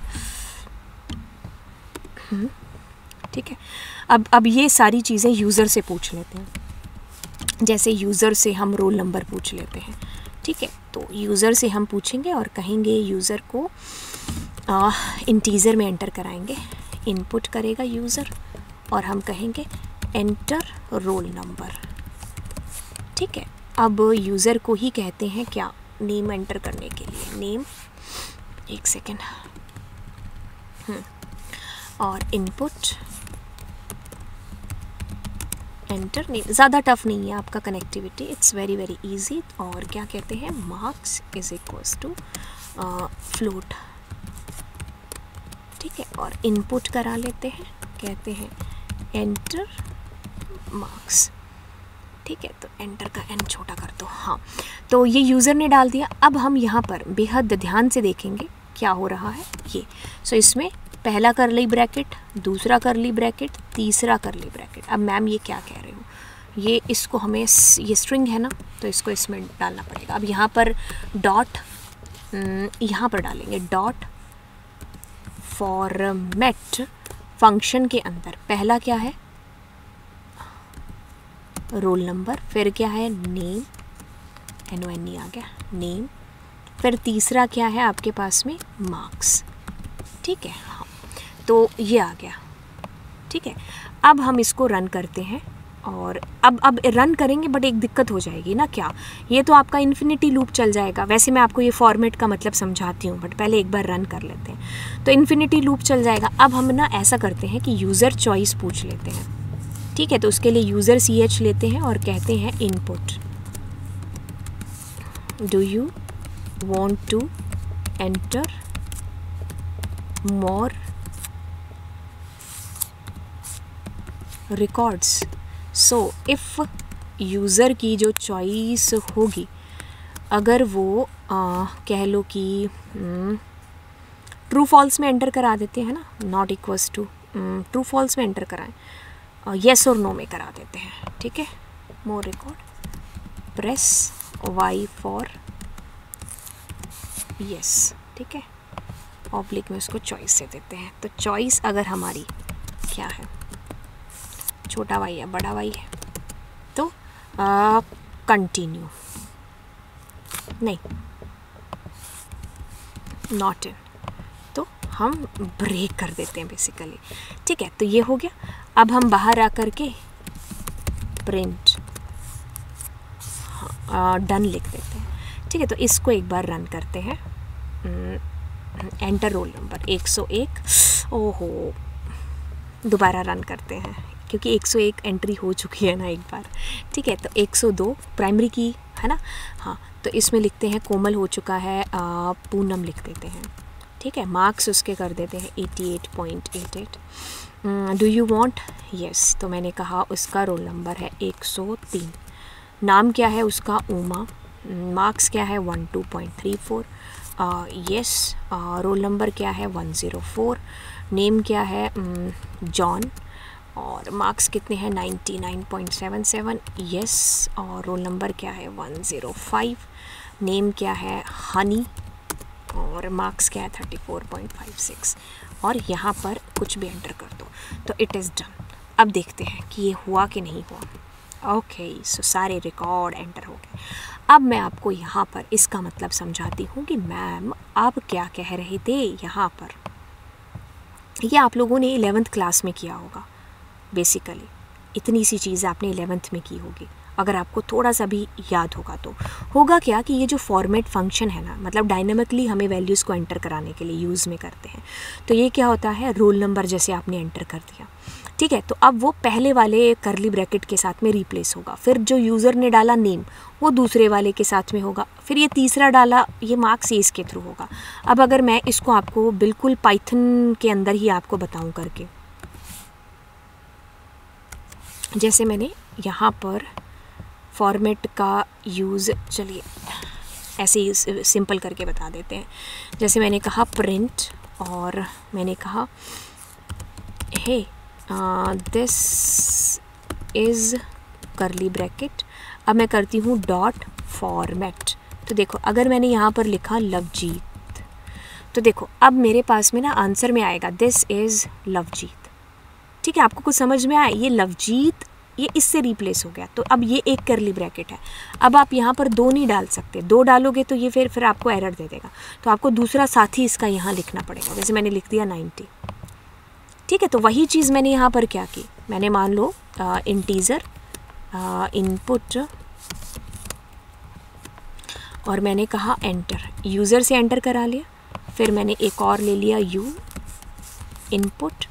Speaker 1: ठीक है, अब ये सारी चीज़ें यूज़र से पूछ लेते हैं। जैसे यूज़र से हम रोल नंबर पूछ लेते हैं। ठीक है, तो यूज़र से हम पूछेंगे और कहेंगे यूज़र को इंटीजर में एंटर कराएंगे। इनपुट करेगा यूज़र और हम कहेंगे एंटर रोल नंबर। ठीक है, अब यूज़र को ही कहते हैं क्या, नेम एंटर करने के लिए। नेम, एक सेकेंड, और इनपुट एंटर नेम। ज़्यादा टफ नहीं है आपका connectivity, it's very very easy. और क्या कहते हैं, marks is equals to float. ठीक है, और इनपुट करा लेते हैं, कहते हैं एंटर मार्क्स। ठीक है, तो एंटर का एन छोटा कर दो। हाँ, तो ये यूज़र ने डाल दिया। अब हम यहाँ पर बेहद ध्यान से देखेंगे क्या हो रहा है ये। सो इसमें पहला करली ब्रैकेट, दूसरा करली ब्रैकेट, तीसरा करली ब्रैकेट। अब मैम ये क्या कह रहे हो, ये इसको हमें, ये स्ट्रिंग है ना, तो इसको इसमें डालना पड़ेगा। अब यहाँ पर डॉट, यहाँ पर डालेंगे डॉट फॉर्मेट फंक्शन के अंदर पहला क्या है, रोल नंबर, फिर क्या है नेम, NONE आ गया नेम, फिर तीसरा क्या है आपके पास में मार्क्स। ठीक है, हाँ, तो ये आ गया। ठीक है, अब हम इसको रन करते हैं और अब रन करेंगे, बट एक दिक्कत हो जाएगी ना। क्या, ये तो आपका इन्फिनिटी लूप चल जाएगा। वैसे मैं आपको ये फॉर्मेट का मतलब समझाती हूँ, बट पहले एक बार रन कर लेते हैं। तो इन्फिनिटी लूप चल जाएगा। अब हम ना ऐसा करते हैं कि यूज़र चॉइस पूछ लेते हैं। ठीक है, तो उसके लिए यूज़र CH लेते हैं और कहते हैं input, do you want to enter more records. So if user की जो चॉइस होगी, अगर वो कह लो कि ट्रू फॉल्स में एंटर करा देते हैं ना, not equals to, true false में एंटर कराएं, येस और नो में करा देते हैं। ठीक है, more record, press Y for yes. ठीक है, ऑब्लिक में उसको चॉइस से देते हैं। तो चॉइस अगर हमारी क्या है, छोटा y है बड़ा y है, तो कंटिन्यू, नहीं नॉट इन, तो हम ब्रेक कर देते हैं बेसिकली। ठीक है, तो ये हो गया। अब हम बाहर आकर के प्रिंट डन लिख देते हैं। ठीक है, तो इसको एक बार रन करते हैं। Enter roll number 101। ओहो, दोबारा रन करते हैं क्योंकि 101 एंट्री हो चुकी है ना एक बार। ठीक है, तो 102 प्राइमरी की है ना। हाँ, तो इसमें लिखते हैं कोमल हो चुका है, पूनम लिख देते हैं। ठीक है, मार्क्स उसके कर देते हैं 88.88। डू यू वांट, यस, तो मैंने कहा उसका रोल नंबर है 103। नाम क्या है उसका, उमा। मार्क्स क्या है 12.34। यस, रोल नंबर क्या है 104। नेम क्या है जॉन, और मार्क्स कितने हैं 99.77। यस, और रोल नंबर क्या है 105। नेम क्या है हनी, और मार्क्स क्या है 34.56। और यहाँ पर कुछ भी एंटर कर दो तो इट इज़ डन। अब देखते हैं कि ये हुआ कि नहीं हुआ। ओके, सो सारे रिकॉर्ड एंटर हो गए। अब मैं आपको यहाँ पर इसका मतलब समझाती हूँ कि मैम आप क्या कह रहे थे यहाँ पर। ये आप लोगों ने 11th क्लास में किया होगा बेसिकली, इतनी सी चीज़ आपने 11th में की होगी, अगर आपको थोड़ा सा भी याद होगा तो। होगा क्या कि ये जो फॉर्मेट फंक्शन है ना, मतलब डायनामिकली हमें वैल्यूज़ को एंटर कराने के लिए यूज़ में करते हैं। तो ये क्या होता है, रोल नंबर जैसे आपने एंटर कर दिया, ठीक है, तो अब वो पहले वाले करली ब्रैकेट के साथ में रिप्लेस होगा, फिर जो यूज़र ने डाला नेम वो दूसरे वाले के साथ में होगा, फिर ये तीसरा डाला, ये मार्क्स इसके थ्रू होगा। अब अगर मैं इसको आपको बिल्कुल पाइथन के अंदर ही आपको बताऊं करके, जैसे मैंने यहाँ पर फॉर्मेट का यूज़, चलिए ऐसे ही सिंपल करके बता देते हैं। जैसे मैंने कहा प्रिंट, और मैंने कहा हे दिस इज़ करली ब्रैकेट, अब मैं करती हूँ डॉट फॉर्मेट। तो देखो अगर मैंने यहाँ पर लिखा लवजीत, तो देखो अब मेरे पास में ना आंसर में आएगा दिस इज़ लवजीत। ठीक है, आपको कुछ समझ में आया, ये लवजीत ये इससे रिप्लेस हो गया, तो अब ये एक करली ब्रैकेट है। अब आप यहाँ पर 2 नहीं डाल सकते, 2 डालोगे तो ये फिर आपको एरर दे देगा, तो आपको दूसरा साथी इसका यहाँ लिखना पड़ेगा। जैसे मैंने लिख दिया 90, ठीक है, तो वही चीज़ मैंने यहाँ पर क्या की, मैंने मान लो इंटीजर इनपुट, और मैंने कहा एंटर, यूज़र से एंटर करा लिया, फिर मैंने एक और ले लिया यू इनपुट,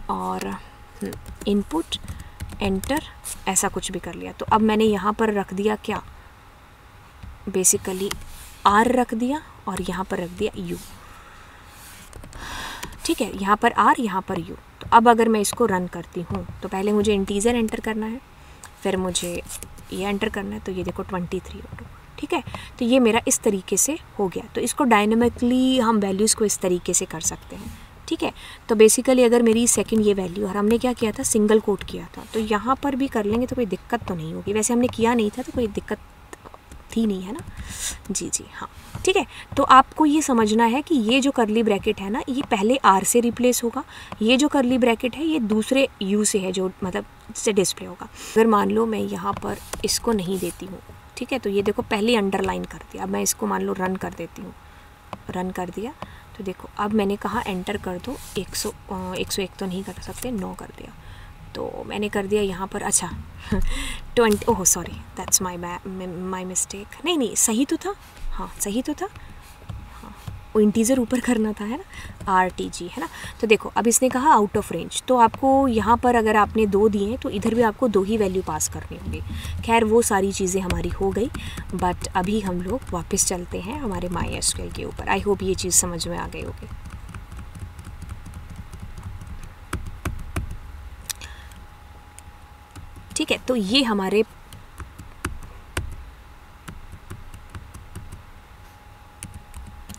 Speaker 1: और इनपुट एंटर, ऐसा कुछ भी कर लिया। तो अब मैंने यहाँ पर रख दिया क्या, बेसिकली आर रख दिया, और यहाँ पर रख दिया यू, ठीक है, यहाँ पर आर यहाँ पर यू। तो अब अगर मैं इसको रन करती हूँ तो पहले मुझे इंटीजर एंटर करना है, फिर मुझे ये एंटर करना है, तो ये देखो 23 ऑटो, ठीक है, तो ये मेरा इस तरीके से हो गया। तो इसको डायनामिकली हम वैल्यूज़ को इस तरीके से कर सकते हैं, ठीक है। तो बेसिकली अगर मेरी सेकंड ये वैल्यू, और हमने क्या किया था, सिंगल कोट किया था, तो यहाँ पर भी कर लेंगे तो कोई दिक्कत तो नहीं होगी। वैसे हमने किया नहीं था तो कोई दिक्कत थी नहीं, है ना, जी जी हाँ, ठीक है। तो आपको ये समझना है कि ये जो करली ब्रैकेट है ना, ये पहले आर से रिप्लेस होगा, ये जो करली ब्रैकेट है ये दूसरे यू से है, जो मतलब से डिस्प्ले होगा। अगर मान लो मैं यहाँ पर इसको नहीं देती हूँ, ठीक है, तो ये देखो पहले अंडरलाइन कर दिया। अब मैं इसको मान लो रन कर देती हूँ, रन कर दिया, तो देखो अब मैंने कहा एंटर कर दो, 101 तो नहीं कर सकते, 9 कर दिया, तो मैंने कर दिया यहाँ पर, अच्छा 20, oh sorry that's my mistake, नहीं सही तो था, हाँ सही तो था, हाँ वो इंटीजर ऊपर करना था, है ना, RTG, है ना। तो देखो अब इसने कहा आउट ऑफ रेंज, तो आपको यहाँ पर अगर आपने 2 दिए तो इधर भी आपको 2 ही वैल्यू पास करनी होगी। खैर वो सारी चीज़ें हमारी हो गई, बट अभी हम लोग वापस चलते हैं हमारे MySQL के ऊपर। आई होप ये चीज़ समझ में आ गई होगी। ठीक है, तो ये हमारे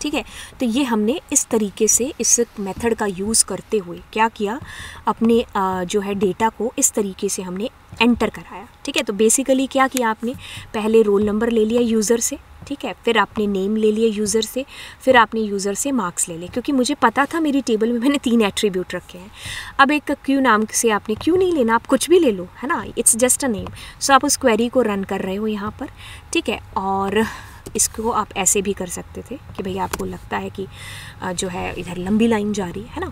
Speaker 1: ठीक है, तो ये हमने इस तरीके से इस मेथड का यूज़ करते हुए क्या किया, अपने जो है डेटा को इस तरीके से हमने एंटर कराया। ठीक है, तो बेसिकली क्या किया आपने, पहले रोल नंबर ले लिया यूज़र से, ठीक है, फिर आपने नेम ले लिया यूज़र से, फिर आपने यूज़र से मार्क्स ले लिए, क्योंकि मुझे पता था मेरी टेबल में मैंने 3 एट्रीब्यूट रखे हैं। अब एक क्यू नाम से आपने क्यू नहीं लेना, आप कुछ भी ले लो, है ना, इट्स जस्ट अ नेम। सो आप उस क्वेरी को रन कर रहे हो यहाँ पर, ठीक है, और इसको आप ऐसे भी कर सकते थे कि भैया आपको लगता है कि जो है इधर लंबी लाइन जा रही है ना,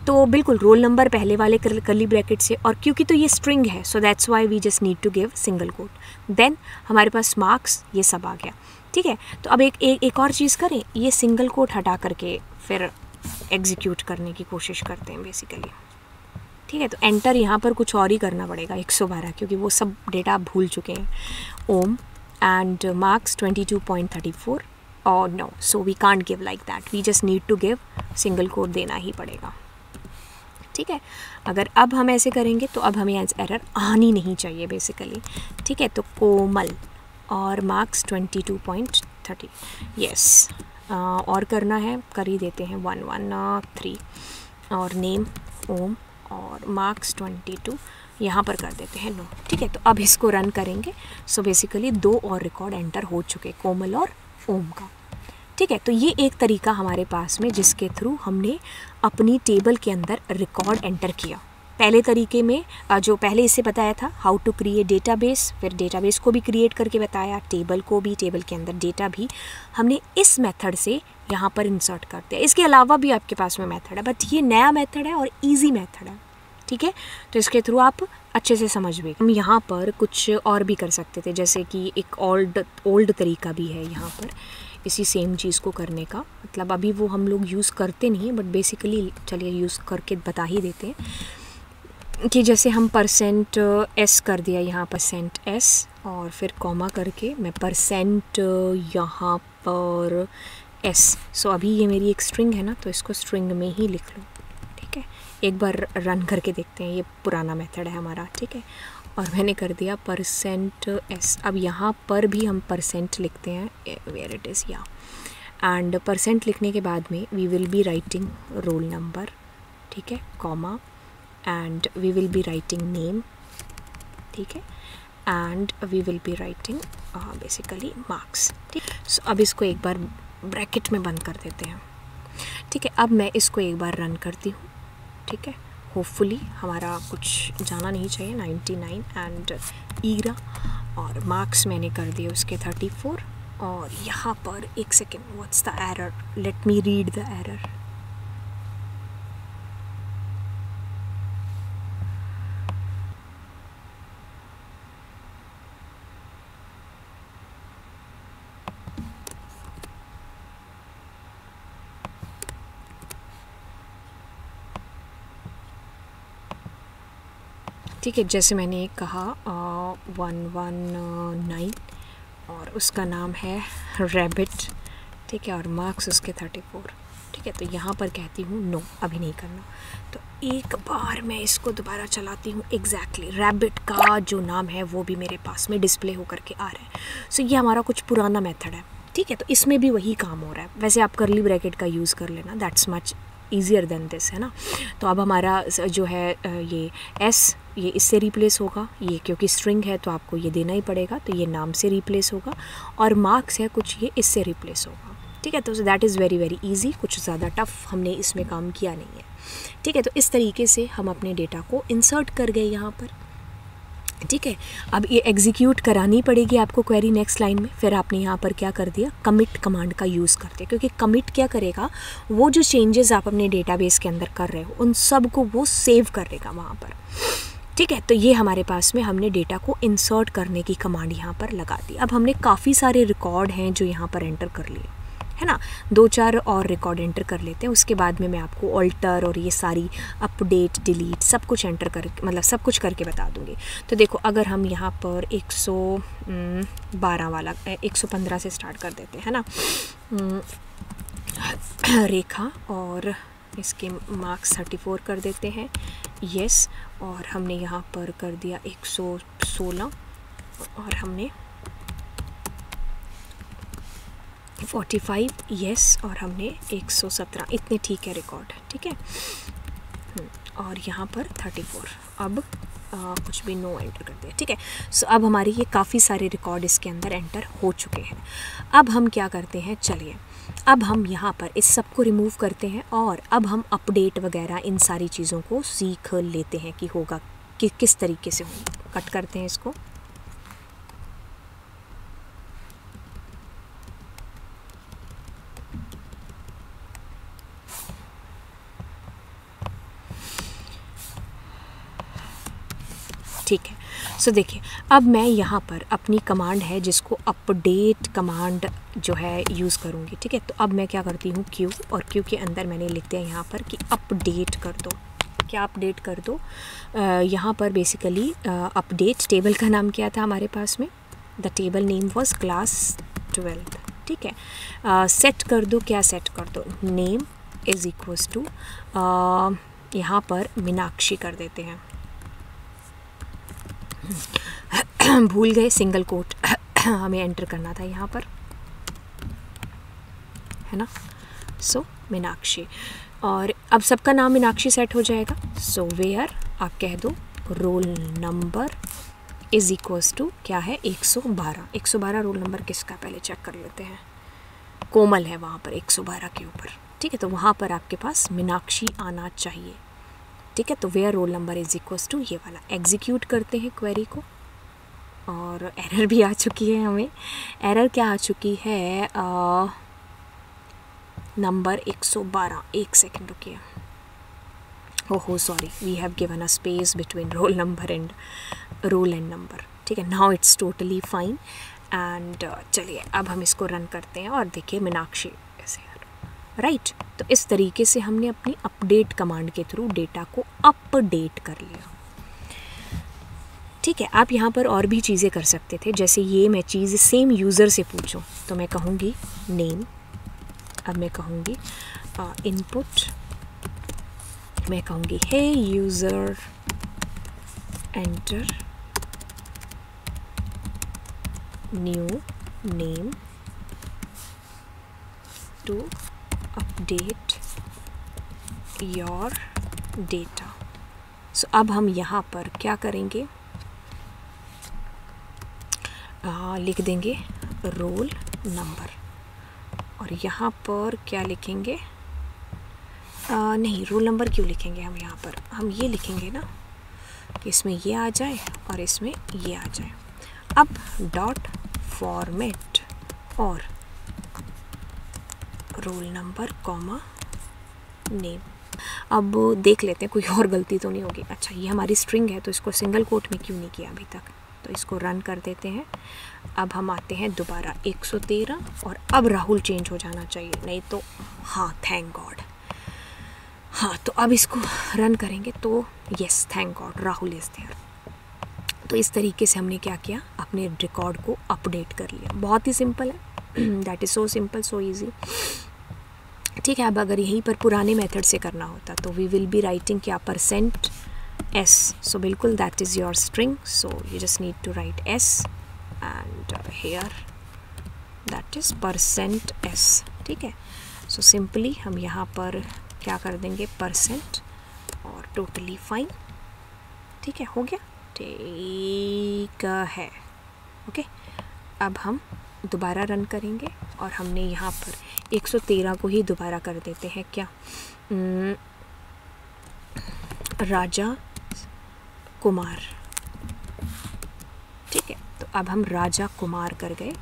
Speaker 1: तो बिल्कुल रोल नंबर पहले वाले करली ब्रैकेट से, और क्योंकि तो ये स्ट्रिंग है so that's why we just need to give single quote, then हमारे पास मार्क्स, ये सब आ गया। ठीक है, तो अब एक और चीज़ करें, ये सिंगल कोट हटा करके फिर एग्जीक्यूट करने की कोशिश करते हैं बेसिकली। ठीक है, तो एंटर यहाँ पर कुछ और ही करना पड़ेगा, 112, क्योंकि वो सब डेटा आप भूल चुके हैं। ओम and marks 22.34, or no, so we can't give like that, we just need to give single quote देना ही पड़ेगा। ठीक है, अगर अब हम ऐसे करेंगे तो अब हमें एरर आनी नहीं चाहिए बेसिकली। ठीक है, तो कोमल और मार्क्स 22.30, यस, और करना है, कर ही देते हैं 113, और नेम ओम, और मार्क्स 22 यहाँ पर कर देते हैं 9। ठीक है, तो अब इसको रन करेंगे, सो बेसिकली 2 और रिकॉर्ड एंटर हो चुके, कोमल और ओम का। ठीक है, तो ये एक तरीका हमारे पास में जिसके थ्रू हमने अपनी टेबल के अंदर रिकॉर्ड एंटर किया। पहले तरीके में जो पहले इससे बताया था हाउ टू क्रिएट डेटाबेस, फिर डेटाबेस को भी क्रिएट करके बताया, टेबल को भी, टेबल के अंदर डेटा भी हमने इस मेथड से यहाँ पर इंसर्ट करते हैं। इसके अलावा भी आपके पास में मेथड है, बट ये नया मेथड है और ईजी मेथड है, ठीक है। तो इसके थ्रू आप अच्छे से समझ भी। हम यहाँ पर कुछ और भी कर सकते थे, जैसे कि एक ओल्ड तरीका भी है यहाँ पर इसी सेम चीज़ को करने का, मतलब अभी वो हम लोग यूज़ करते नहीं हैं, बट बेसिकली चलिए यूज़ करके बता ही देते हैं कि जैसे हम %s कर दिया यहाँ %s और फिर कॉमा करके मैं % यहाँ पर s। सो अभी ये मेरी एक स्ट्रिंग है ना, तो इसको स्ट्रिंग में ही लिख लो, ठीक है। एक बार रन करके देखते हैं, ये पुराना मेथड है हमारा, ठीक है। और मैंने कर दिया %s। अब यहाँ पर भी हम % लिखते हैं, वेयर इट इज़ या, एंड % लिखने के बाद में we will be writing roll number, ठीक है, comma, and we will be writing name, ठीक है, and we will be writing basically marks, ठीक। सो अब इसको एक बार ब्रैकेट में बंद कर देते हैं, ठीक है। अब मैं इसको एक बार रन करती हूँ, ठीक है। होपफुली हमारा कुछ जाना नहीं चाहिए, 99 एंड ईरा, और मार्क्स मैंने कर दिए उसके 34। और यहाँ पर एक second, what's the error, let me read the error. ठीक है, जैसे मैंने कहा 119 और उसका नाम है रैबिट, ठीक है, और मार्क्स उसके 34, ठीक है। तो यहाँ पर कहती हूँ नो, अभी नहीं करना। तो एक बार मैं इसको दोबारा चलाती हूँ, एग्जैक्टली रैबिट का जो नाम है वो भी मेरे पास में डिस्प्ले होकर के आ रहा है। सो ये हमारा कुछ पुराना मेथड है, ठीक है। तो इसमें भी वही काम हो रहा है। वैसे आप कर्ली ब्रैकेट का यूज़ कर लेना, that's much easier than this, है ना। तो अब हमारा जो है ये s, ये इससे रिप्लेस होगा, ये क्योंकि स्ट्रिंग है तो आपको ये देना ही पड़ेगा, तो ये नाम से रिप्लेस होगा, और मार्क्स है कुछ, ये इससे रिप्लेस होगा, ठीक है। तो that is very very easy, कुछ ज़्यादा टफ हमने इसमें काम किया नहीं है, ठीक है। तो इस तरीके से हम अपने डेटा को इंसर्ट कर गए यहाँ पर, ठीक है। अब ये एग्जीक्यूट करानी पड़ेगी आपको क्वेरी नेक्स्ट लाइन में। फिर आपने यहाँ पर क्या कर दिया, कमिट कमांड का यूज़ करते हैं, क्योंकि कमिट क्या करेगा, वो जो चेंजेस आप अपने डेटाबेस के अंदर कर रहे हो उन सब को वो सेव करेगा वहाँ पर, ठीक है। तो ये हमारे पास में हमने डेटा को इंसर्ट करने की कमांड यहाँ पर लगा दी। अब हमने काफ़ी सारे रिकॉर्ड हैं जो यहाँ पर एंटर कर लिए, है ना। 2-4 और रिकॉर्ड एंटर कर लेते हैं, उसके बाद में मैं आपको ऑल्टर और ये सारी अपडेट डिलीट सब कुछ एंटर कर, मतलब सब कुछ करके बता दूँगी। तो देखो, अगर हम यहाँ पर 112 वाला 115 से स्टार्ट कर देते हैं ना, रेखा, और इसके मार्क्स 34 कर देते हैं, यस। और हमने यहाँ पर कर दिया 116 और हमने 45, यस, और हमने 117, इतने ठीक है रिकॉर्ड, ठीक है। और यहाँ पर 34, अब कुछ भी नो एंटर कर दिया, ठीक है। सो अब हमारी ये काफ़ी सारे रिकॉर्ड इसके अंदर एंटर हो चुके हैं। अब हम क्या करते हैं, चलिए अब हम यहाँ पर इस सब को रिमूव करते हैं और अब हम अपडेट वगैरह इन सारी चीज़ों को सीख लेते हैं कि होगा कि किस तरीके से होगा। कट करते हैं इसको, ठीक है। सो देखिए, अब मैं यहाँ पर अपनी कमांड है जिसको अपडेट कमांड जो है यूज़ करूँगी, ठीक है। तो अब मैं क्या करती हूँ, क्यू, और क्यू के अंदर मैंने लिख दिया यहाँ पर कि अपडेट कर दो। क्या अपडेट कर दो, यहाँ पर बेसिकली अपडेट, टेबल का नाम क्या था हमारे पास में, the table name was class 12, ठीक है। सेट कर दो, क्या सेट कर दो, नेम इज़ इक्वल्स टू, यहाँ पर मीनाक्षी कर देते हैं, भूल गए सिंगल कोट हमें एंटर करना था यहाँ पर, है ना। सो मीनाक्षी, और अब सबका नाम मीनाक्षी सेट हो जाएगा। सो वेयर आप कह दो roll number is equals to क्या है, 112। 112 रोल नंबर किसका, पहले चेक कर लेते हैं, कोमल है वहाँ पर 112 के ऊपर, ठीक है। तो वहाँ पर आपके पास मीनाक्षी आना चाहिए, ठीक है। तो where roll number is equals to ये वाला। एग्जीक्यूट करते हैं क्वेरी को, और एरर भी आ चुकी है हमें। एरर क्या आ चुकी है, नंबर 112। एक सेकेंड रुकिए, ओहो sorry, we have given a space between roll number and roll and number. ठीक है, now it's totally fine. And चलिए अब हम इसको रन करते हैं, और देखिए मीनाक्षी ऐसे, राइट। तो इस तरीके से हमने अपनी अपडेट कमांड के थ्रू डेटा को अपडेट कर लिया। ठीक है, आप यहाँ पर और भी चीज़ें कर सकते थे, जैसे ये मैं चीज़ सेम यूज़र से पूछूं, तो मैं कहूँगी नेम, अब मैं कहूँगी इनपुट, मैं कहूँगी hey user enter new name to update your data. So अब हम यहाँ पर क्या करेंगे, लिख देंगे रोल नंबर, और यहाँ पर क्या लिखेंगे, नहीं रोल नंबर क्यों लिखेंगे हम, यहाँ पर हम ये लिखेंगे ना कि इसमें ये आ जाए और इसमें ये आ जाए। अब डॉट फॉर्मेट और रोल नंबर कॉमा नेम। अब देख लेते हैं कोई और गलती तो नहीं होगी। अच्छा, ये हमारी स्ट्रिंग है तो इसको सिंगल कोट में क्यों नहीं किया अभी तक, तो इसको रन कर देते हैं। अब हम आते हैं दोबारा 113, और अब राहुल चेंज हो जाना चाहिए, नहीं तो हाँ थैंक गॉड, हाँ तो अब इसको रन करेंगे तो yes thank god Rahul is there. तो इस तरीके से हमने क्या किया, अपने रिकॉर्ड को अपडेट कर लिया। बहुत ही सिंपल है, that is so simple so easy. ठीक है, अब अगर यहीं पर पुराने मेथड से करना होता तो वी विल बी राइटिंग क्या, %s। सो बिल्कुल that is your string, so you just need to write s and here that is %s। ठीक है, सो सिंपली हम यहाँ पर क्या कर देंगे % और टोटली फाइन। ठीक है, हो गया, ठीक है, ओके। अब हम दोबारा रन करेंगे, और हमने यहाँ पर 113 को ही दोबारा कर देते हैं क्या, राजा कुमार। ठीक है, तो अब हम राजा कुमार कर गए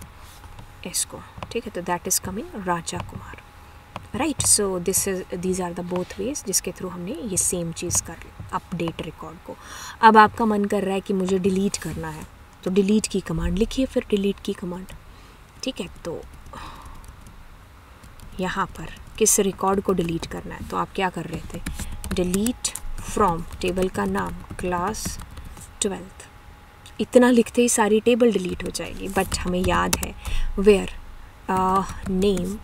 Speaker 1: इसको। ठीक है, तो that is coming Raja Kumar, right. So these are the both ways जिसके थ्रू हमने ये सेम चीज़ कर ली, अपडेट रिकॉर्ड को। अब आपका मन कर रहा है कि मुझे डिलीट करना है, तो डिलीट की कमांड लिखिए, फिर डिलीट की कमांड। ठीक है, तो यहाँ पर किस रिकॉर्ड को डिलीट करना है, तो आप क्या कर रहे थे, डिलीट फ्रॉम टेबल का नाम क्लास 12th। इतना लिखते ही सारी टेबल डिलीट हो जाएगी, बट हमें याद है where name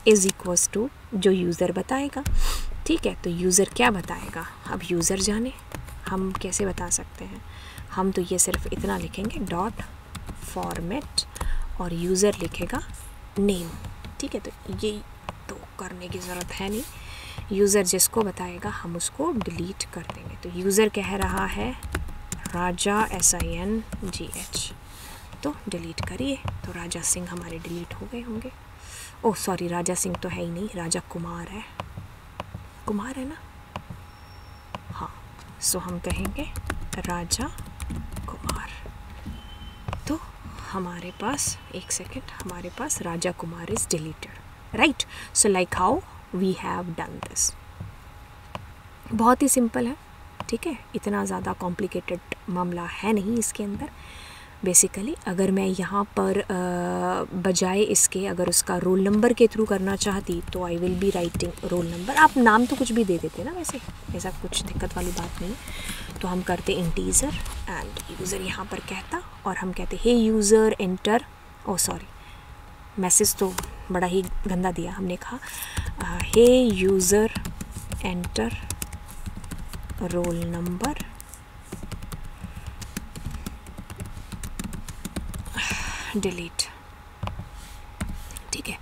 Speaker 1: is equals to जो यूज़र बताएगा। ठीक है, तो यूज़र क्या बताएगा, अब यूज़र जाने, हम कैसे बता सकते हैं, हम तो ये सिर्फ इतना लिखेंगे डॉट फॉर्मेट और यूज़र लिखेगा नेम। ठीक है, तो ये तो करने की ज़रूरत है नहीं, यूज़र जिसको बताएगा हम उसको डिलीट कर देंगे। तो यूज़र कह रहा है राजा SINGH, तो डिलीट करिए। तो राजा सिंह हमारे डिलीट हो गए होंगे। ओह सॉरी, राजा सिंह तो है ही नहीं, राजा कुमार है, कुमार है ना, हाँ। सो हम कहेंगे राजा कुमार। तो हमारे पास, एक सेकेंड, हमारे पास Raja Kumar is deleted, right. So like how we have done this, बहुत ही सिंपल है। ठीक है, इतना ज़्यादा कॉम्प्लिकेटेड मामला है नहीं इसके अंदर। बेसिकली अगर मैं यहाँ पर बजाय इसके अगर उसका रोल नंबर के थ्रू करना चाहती तो I will be writing roll number. आप नाम तो कुछ भी दे देते ना, वैसे ऐसा कुछ दिक्कत वाली बात नहीं। तो हम करते इंटीजर एंड यूज़र यहाँ पर कहता, और हम कहते hey user enter, oh sorry message तो बड़ा ही गंदा दिया, हमने कहा hey user enter roll number delete. ठीक है,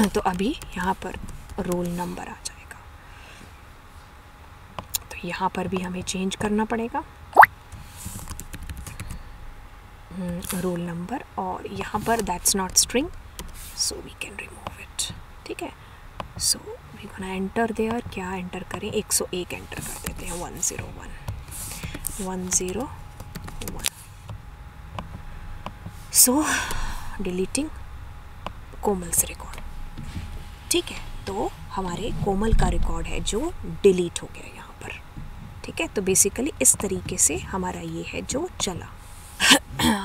Speaker 1: तो अभी यहाँ पर रोल नंबर आ जाएगा, तो यहाँ पर भी हमें चेंज करना पड़ेगा रोल नंबर, और यहाँ पर that's not string so we can remove it. ठीक है, so we gonna enter there, क्या एंटर करें, 101 एंटर कर देते देते हैं 101। So deleting Komal's record. ठीक है, तो हमारे कोमल का रिकॉर्ड है जो डिलीट हो गया यहाँ पर। ठीक है, तो बेसिकली इस तरीके से हमारा ये है जो चला।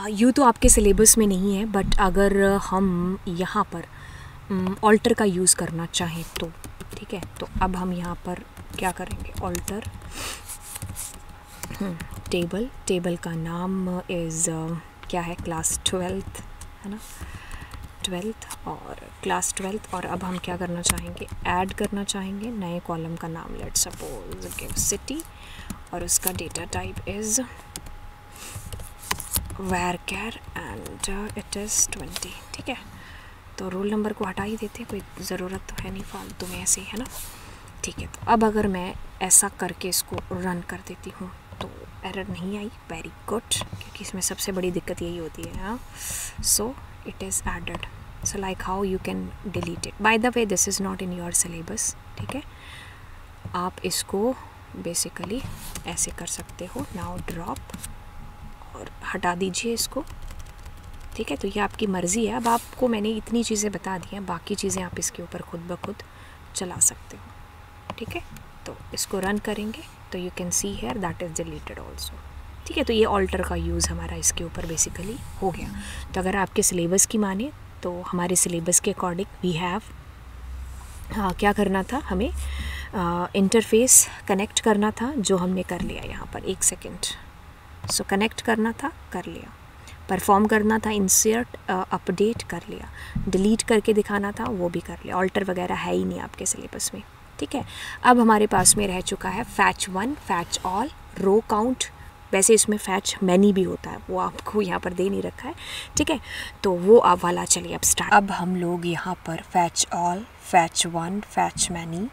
Speaker 1: यूँ तो आपके सिलेबस में नहीं है, बट अगर हम यहाँ पर ऑल्टर का यूज़ करना चाहें तो ठीक है, तो अब हम यहाँ पर क्या करेंगे, ऑल्टर टेबल का नाम इज़ क्या है, क्लास 12th है ना, 12th और क्लास 12th। और अब हम क्या करना चाहेंगे, ऐड करना चाहेंगे नए कॉलम का नाम, लेट्स सपोज गिव सिटी, और उसका data type is varchar and it is 20। ठीक है, तो रोल नंबर को हटा ही देते हैं, कोई ज़रूरत तो है नहीं फालतू में ऐसे ही, है ना। ठीक है, तो अब अगर मैं ऐसा करके इसको रन कर देती हूँ तो एरर नहीं आई, वेरी गुड, क्योंकि इसमें सबसे बड़ी दिक्कत यही होती है। हाँ, so it is added. So like how you can delete it, by the way this is not in your syllabus. ठीक है, आप इसको बेसिकली ऐसे कर सकते हो, नाउ ड्रॉप और हटा दीजिए इसको। ठीक है, तो ये आपकी मर्ज़ी है। अब आपको मैंने इतनी चीज़ें बता दी हैं, बाकी चीज़ें आप इसके ऊपर खुद ब खुद चला सकते हो। ठीक है, तो इसको रन करेंगे तो you can see here that is deleted also. ठीक है, तो ये ऑल्टर का यूज़ हमारा इसके ऊपर बेसिकली हो गया। तो अगर आपके सिलेबस की माने तो हमारे सिलेबस के अकॉर्डिंग वी हैव क्या करना था, हमें इंटरफेस कनेक्ट करना था, जो हमने कर लिया यहाँ पर। एक सेकेंड, सो कनेक्ट करना था, कर लिया। परफॉर्म करना था, इंसर्ट अपडेट कर लिया। डिलीट करके दिखाना था, वो भी कर लिया। ऑल्टर वगैरह है ही नहीं आपके सिलेबस में। ठीक है, अब हमारे पास में रह चुका है fetch 1, fetch all, row count. वैसे इसमें फैच मैनी भी होता है, वो आपको यहाँ पर दे नहीं रखा है। ठीक है, तो वो अब वाला चलिए अब स्टार्ट। अब हम लोग यहाँ पर fetch all, fetch 1, fetch many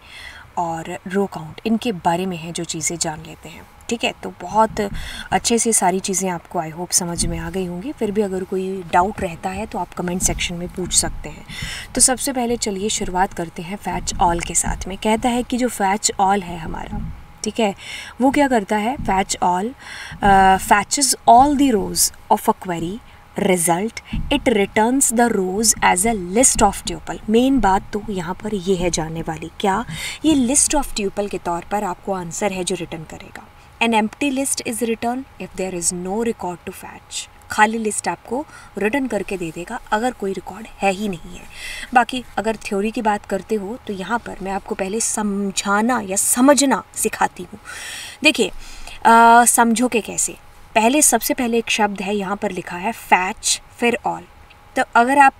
Speaker 1: और रो काउंट, इनके बारे में है जो चीज़ें जान लेते हैं। ठीक है, तो बहुत अच्छे से सारी चीज़ें आपको आई होप समझ में आ गई होंगी। फिर भी अगर कोई डाउट रहता है तो आप कमेंट सेक्शन में पूछ सकते हैं। तो सबसे पहले चलिए शुरुआत करते हैं फैच ऑल के साथ में। कहता है कि जो फैच ऑल है हमारा, ठीक है, वो क्या करता है, fetch all fetches all the rows of a query, result it returns the rows as a list of tuple. मेन बात तो यहाँ पर ये है जानने वाली, क्या ये लिस्ट ऑफ ट्यूपल के तौर पर आपको आंसर है जो रिटर्न करेगा। An empty list is return if there is no record to fetch. खाली लिस्ट आपको रिटर्न करके दे देगा अगर कोई रिकॉर्ड है ही नहीं है। बाकी अगर थ्योरी की बात करते हो तो यहाँ पर मैं आपको पहले समझाना या समझना सिखाती हूँ। देखिए समझो के कैसे, पहले सबसे पहले एक शब्द है यहाँ पर लिखा है फैच फिर ऑल। तो अगर आप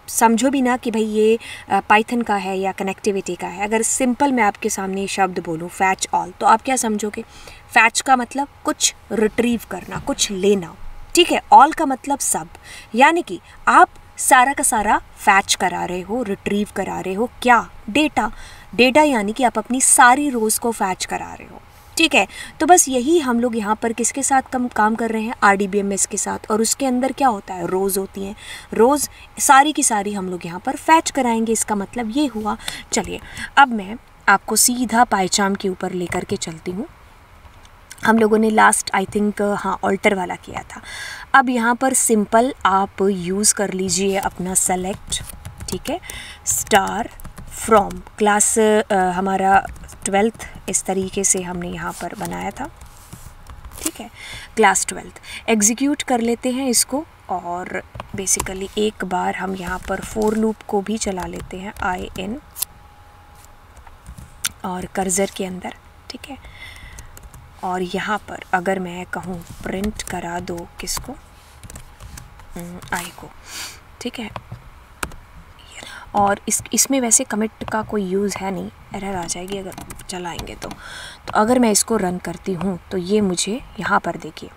Speaker 1: समझो भी ना कि भाई ये पाइथन का है या कनेक्टिविटी का है, अगर सिंपल मैं आपके सामने शब्द बोलूँ फैच ऑल, तो आप क्या समझोगे, फैच का मतलब कुछ रिट्रीव करना, कुछ लेना। ठीक है, ऑल का मतलब सब, यानी कि आप सारा का सारा फैच करा रहे हो, रिट्रीव करा रहे हो, क्या, डेटा यानी कि आप अपनी सारी रोज़ को फैच करा रहे हो। ठीक है, तो बस यही हम लोग यहाँ पर किसके साथ काम कर रहे हैं, RDBMS के साथ। और उसके अंदर क्या होता है, रोज़ होती हैं, रोज़ सारी की सारी हम लोग यहाँ पर फैच कराएंगे, इसका मतलब ये हुआ। चलिए अब मैं आपको सीधा पाइचार्म के ऊपर लेकर के चलती हूँ। हम लोगों ने लास्ट आई थिंक ऑल्टर वाला किया था। अब यहाँ पर सिंपल आप यूज़ कर लीजिए अपना सेलेक्ट, ठीक है, स्टार फ्रॉम क्लास हमारा 12th, इस तरीके से हमने यहाँ पर बनाया था। ठीक है, क्लास 12th एग्जीक्यूट कर लेते हैं इसको, और बेसिकली एक बार हम यहाँ पर फोर लूप को भी चला लेते हैं IN और कर्सर के अंदर। ठीक है, और यहाँ पर अगर मैं कहूँ प्रिंट करा दो किसको, आई को। ठीक है, और इसमें वैसे कमिट का कोई यूज़ है नहीं, एरर आ जाएगी अगर चलाएंगे तो अगर मैं इसको रन करती हूँ तो ये मुझे यहाँ पर देखिए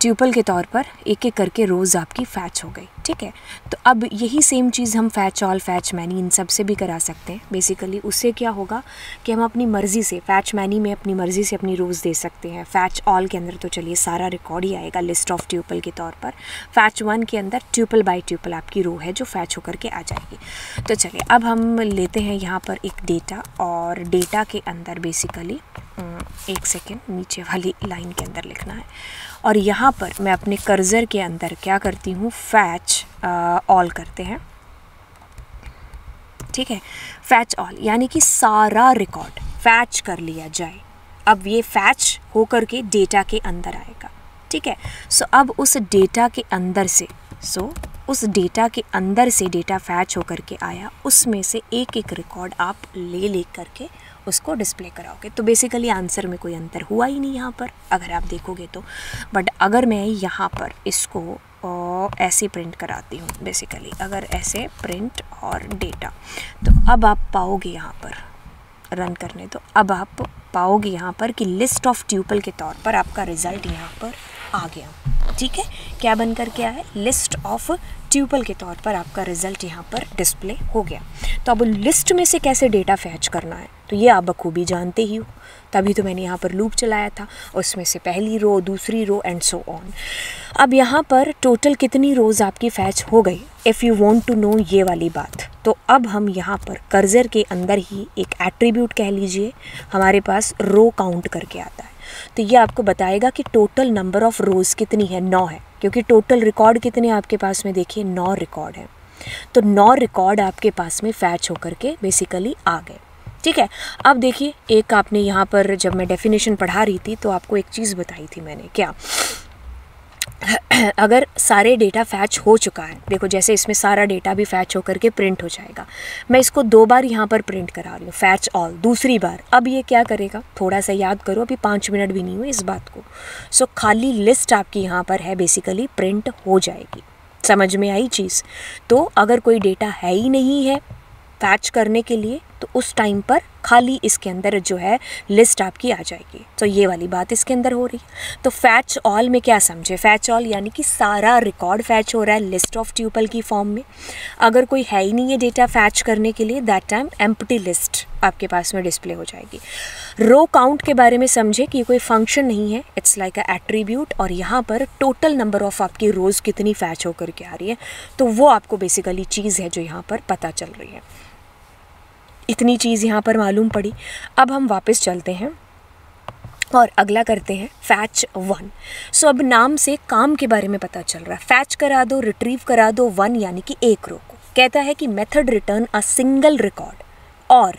Speaker 1: ट्यूपल के तौर पर एक एक करके रोज़ आपकी फैच हो गई। ठीक है। तो अब यही सेम चीज़ हम fetch all, fetch many in सब से भी करा सकते हैं। बेसिकली उससे क्या होगा कि हम अपनी मर्ज़ी से फैच मैनी में अपनी मर्ज़ी से अपनी रोज़ दे सकते हैं। फैच ऑल के अंदर तो चलिए सारा रिकॉर्ड ही आएगा लिस्ट ऑफ ट्यूपल के तौर पर। फैच वन के अंदर ट्यूपल बाय ट्यूपल आपकी रो है जो फैच होकर के आ जाएगी। तो चलिए अब हम लेते हैं यहाँ पर एक डेटा, और डेटा के अंदर बेसिकली एक सेकेंड नीचे वाली लाइन के अंदर लिखना है, और यहाँ पर मैं अपने कर्सर के अंदर क्या करती हूँ, फैच ऑल करते हैं। ठीक है, फैच ऑल यानी कि सारा रिकॉर्ड फैच कर लिया जाए। अब ये फैच होकर के डेटा के अंदर आएगा। ठीक है, सो अब उस डेटा के अंदर से उस डेटा के अंदर से डेटा फैच होकर के आया, उसमें से एक एक रिकॉर्ड आप ले करके उसको डिस्प्ले कराओगे। तो बेसिकली आंसर में कोई अंतर हुआ ही नहीं यहाँ पर अगर आप देखोगे तो। बट अगर मैं यहाँ पर इसको ऐसे प्रिंट कराती हूँ, बेसिकली अगर ऐसे प्रिंट और डेटा, तो अब आप पाओगे यहाँ पर रन करने, तो अब आप पाओगे यहाँ पर कि लिस्ट ऑफ ट्यूपल के तौर पर आपका रिज़ल्ट यहाँ पर आ गया। ठीक है, क्या बन कर के आया, लिस्ट ऑफ ट्यूपल के तौर पर आपका रिज़ल्ट यहाँ पर डिस्प्ले हो गया। तो अब लिस्ट में से कैसे डेटा फैच करना है तो ये आप बखूबी जानते ही हो, तभी तो मैंने यहाँ पर लूप चलाया था, उसमें से पहली रो, दूसरी रो एंड सो ऑन। अब यहाँ पर टोटल कितनी रोज़ आपकी फैच हो गई, if you want to know ये वाली बात, तो अब हम यहाँ पर कर्सर के अंदर ही एक एट्रीब्यूट कह लीजिए हमारे पास रो काउंट करके आता है। तो ये आपको बताएगा कि टोटल नंबर ऑफ़ रोज़ कितनी है, 9 है, क्योंकि टोटल रिकॉर्ड कितने आपके पास में देखिए 9 रिकॉर्ड है। तो 9 रिकॉर्ड आपके पास में फैच होकर के बेसिकली आ गए। ठीक है, अब देखिए एक आपने यहाँ पर जब मैं डेफिनेशन पढ़ा रही थी तो आपको एक चीज़ बताई थी मैंने, क्या अगर सारे डेटा फैच हो चुका है, देखो जैसे इसमें सारा डेटा भी फैच होकर के प्रिंट हो जाएगा। मैं इसको 2 बार यहाँ पर प्रिंट करा रही हूँ, फैच ऑल, दूसरी बार। अब ये क्या करेगा, थोड़ा सा याद करो, अभी 5 मिनट भी नहीं हुए इस बात को। सो खाली लिस्ट आपकी यहाँ पर है बेसिकली प्रिंट हो जाएगी। समझ में आई चीज़? तो अगर कोई डेटा है ही नहीं है फैच करने के लिए तो उस टाइम पर खाली इसके अंदर जो है लिस्ट आपकी आ जाएगी। तो ये वाली बात इसके अंदर हो रही। तो फैच ऑल में क्या समझे, फैच ऑल यानी कि सारा रिकॉर्ड फैच हो रहा है लिस्ट ऑफ ट्यूपल की फॉर्म में। अगर कोई है ही नहीं है डेटा फैच करने के लिए, दैट टाइम एम्प्टी लिस्ट आपके पास में डिस्प्ले हो जाएगी। रो काउंट के बारे में समझे कि कोई फंक्शन नहीं है, इट्स लाइक अ एट्रीब्यूट, और यहाँ पर टोटल नंबर ऑफ आपकी रोज़ कितनी फैच होकर के आ रही है, तो वो आपको बेसिकली चीज़ है जो यहाँ पर पता चल रही है। इतनी चीज़ यहाँ पर मालूम पड़ी। अब हम वापस चलते हैं और अगला करते हैं फैच वन। सो अब नाम से काम के बारे में पता चल रहा है। फैच करा दो, रिट्रीव करा दो वन यानी कि एक रो को। कहता है कि method return a single record और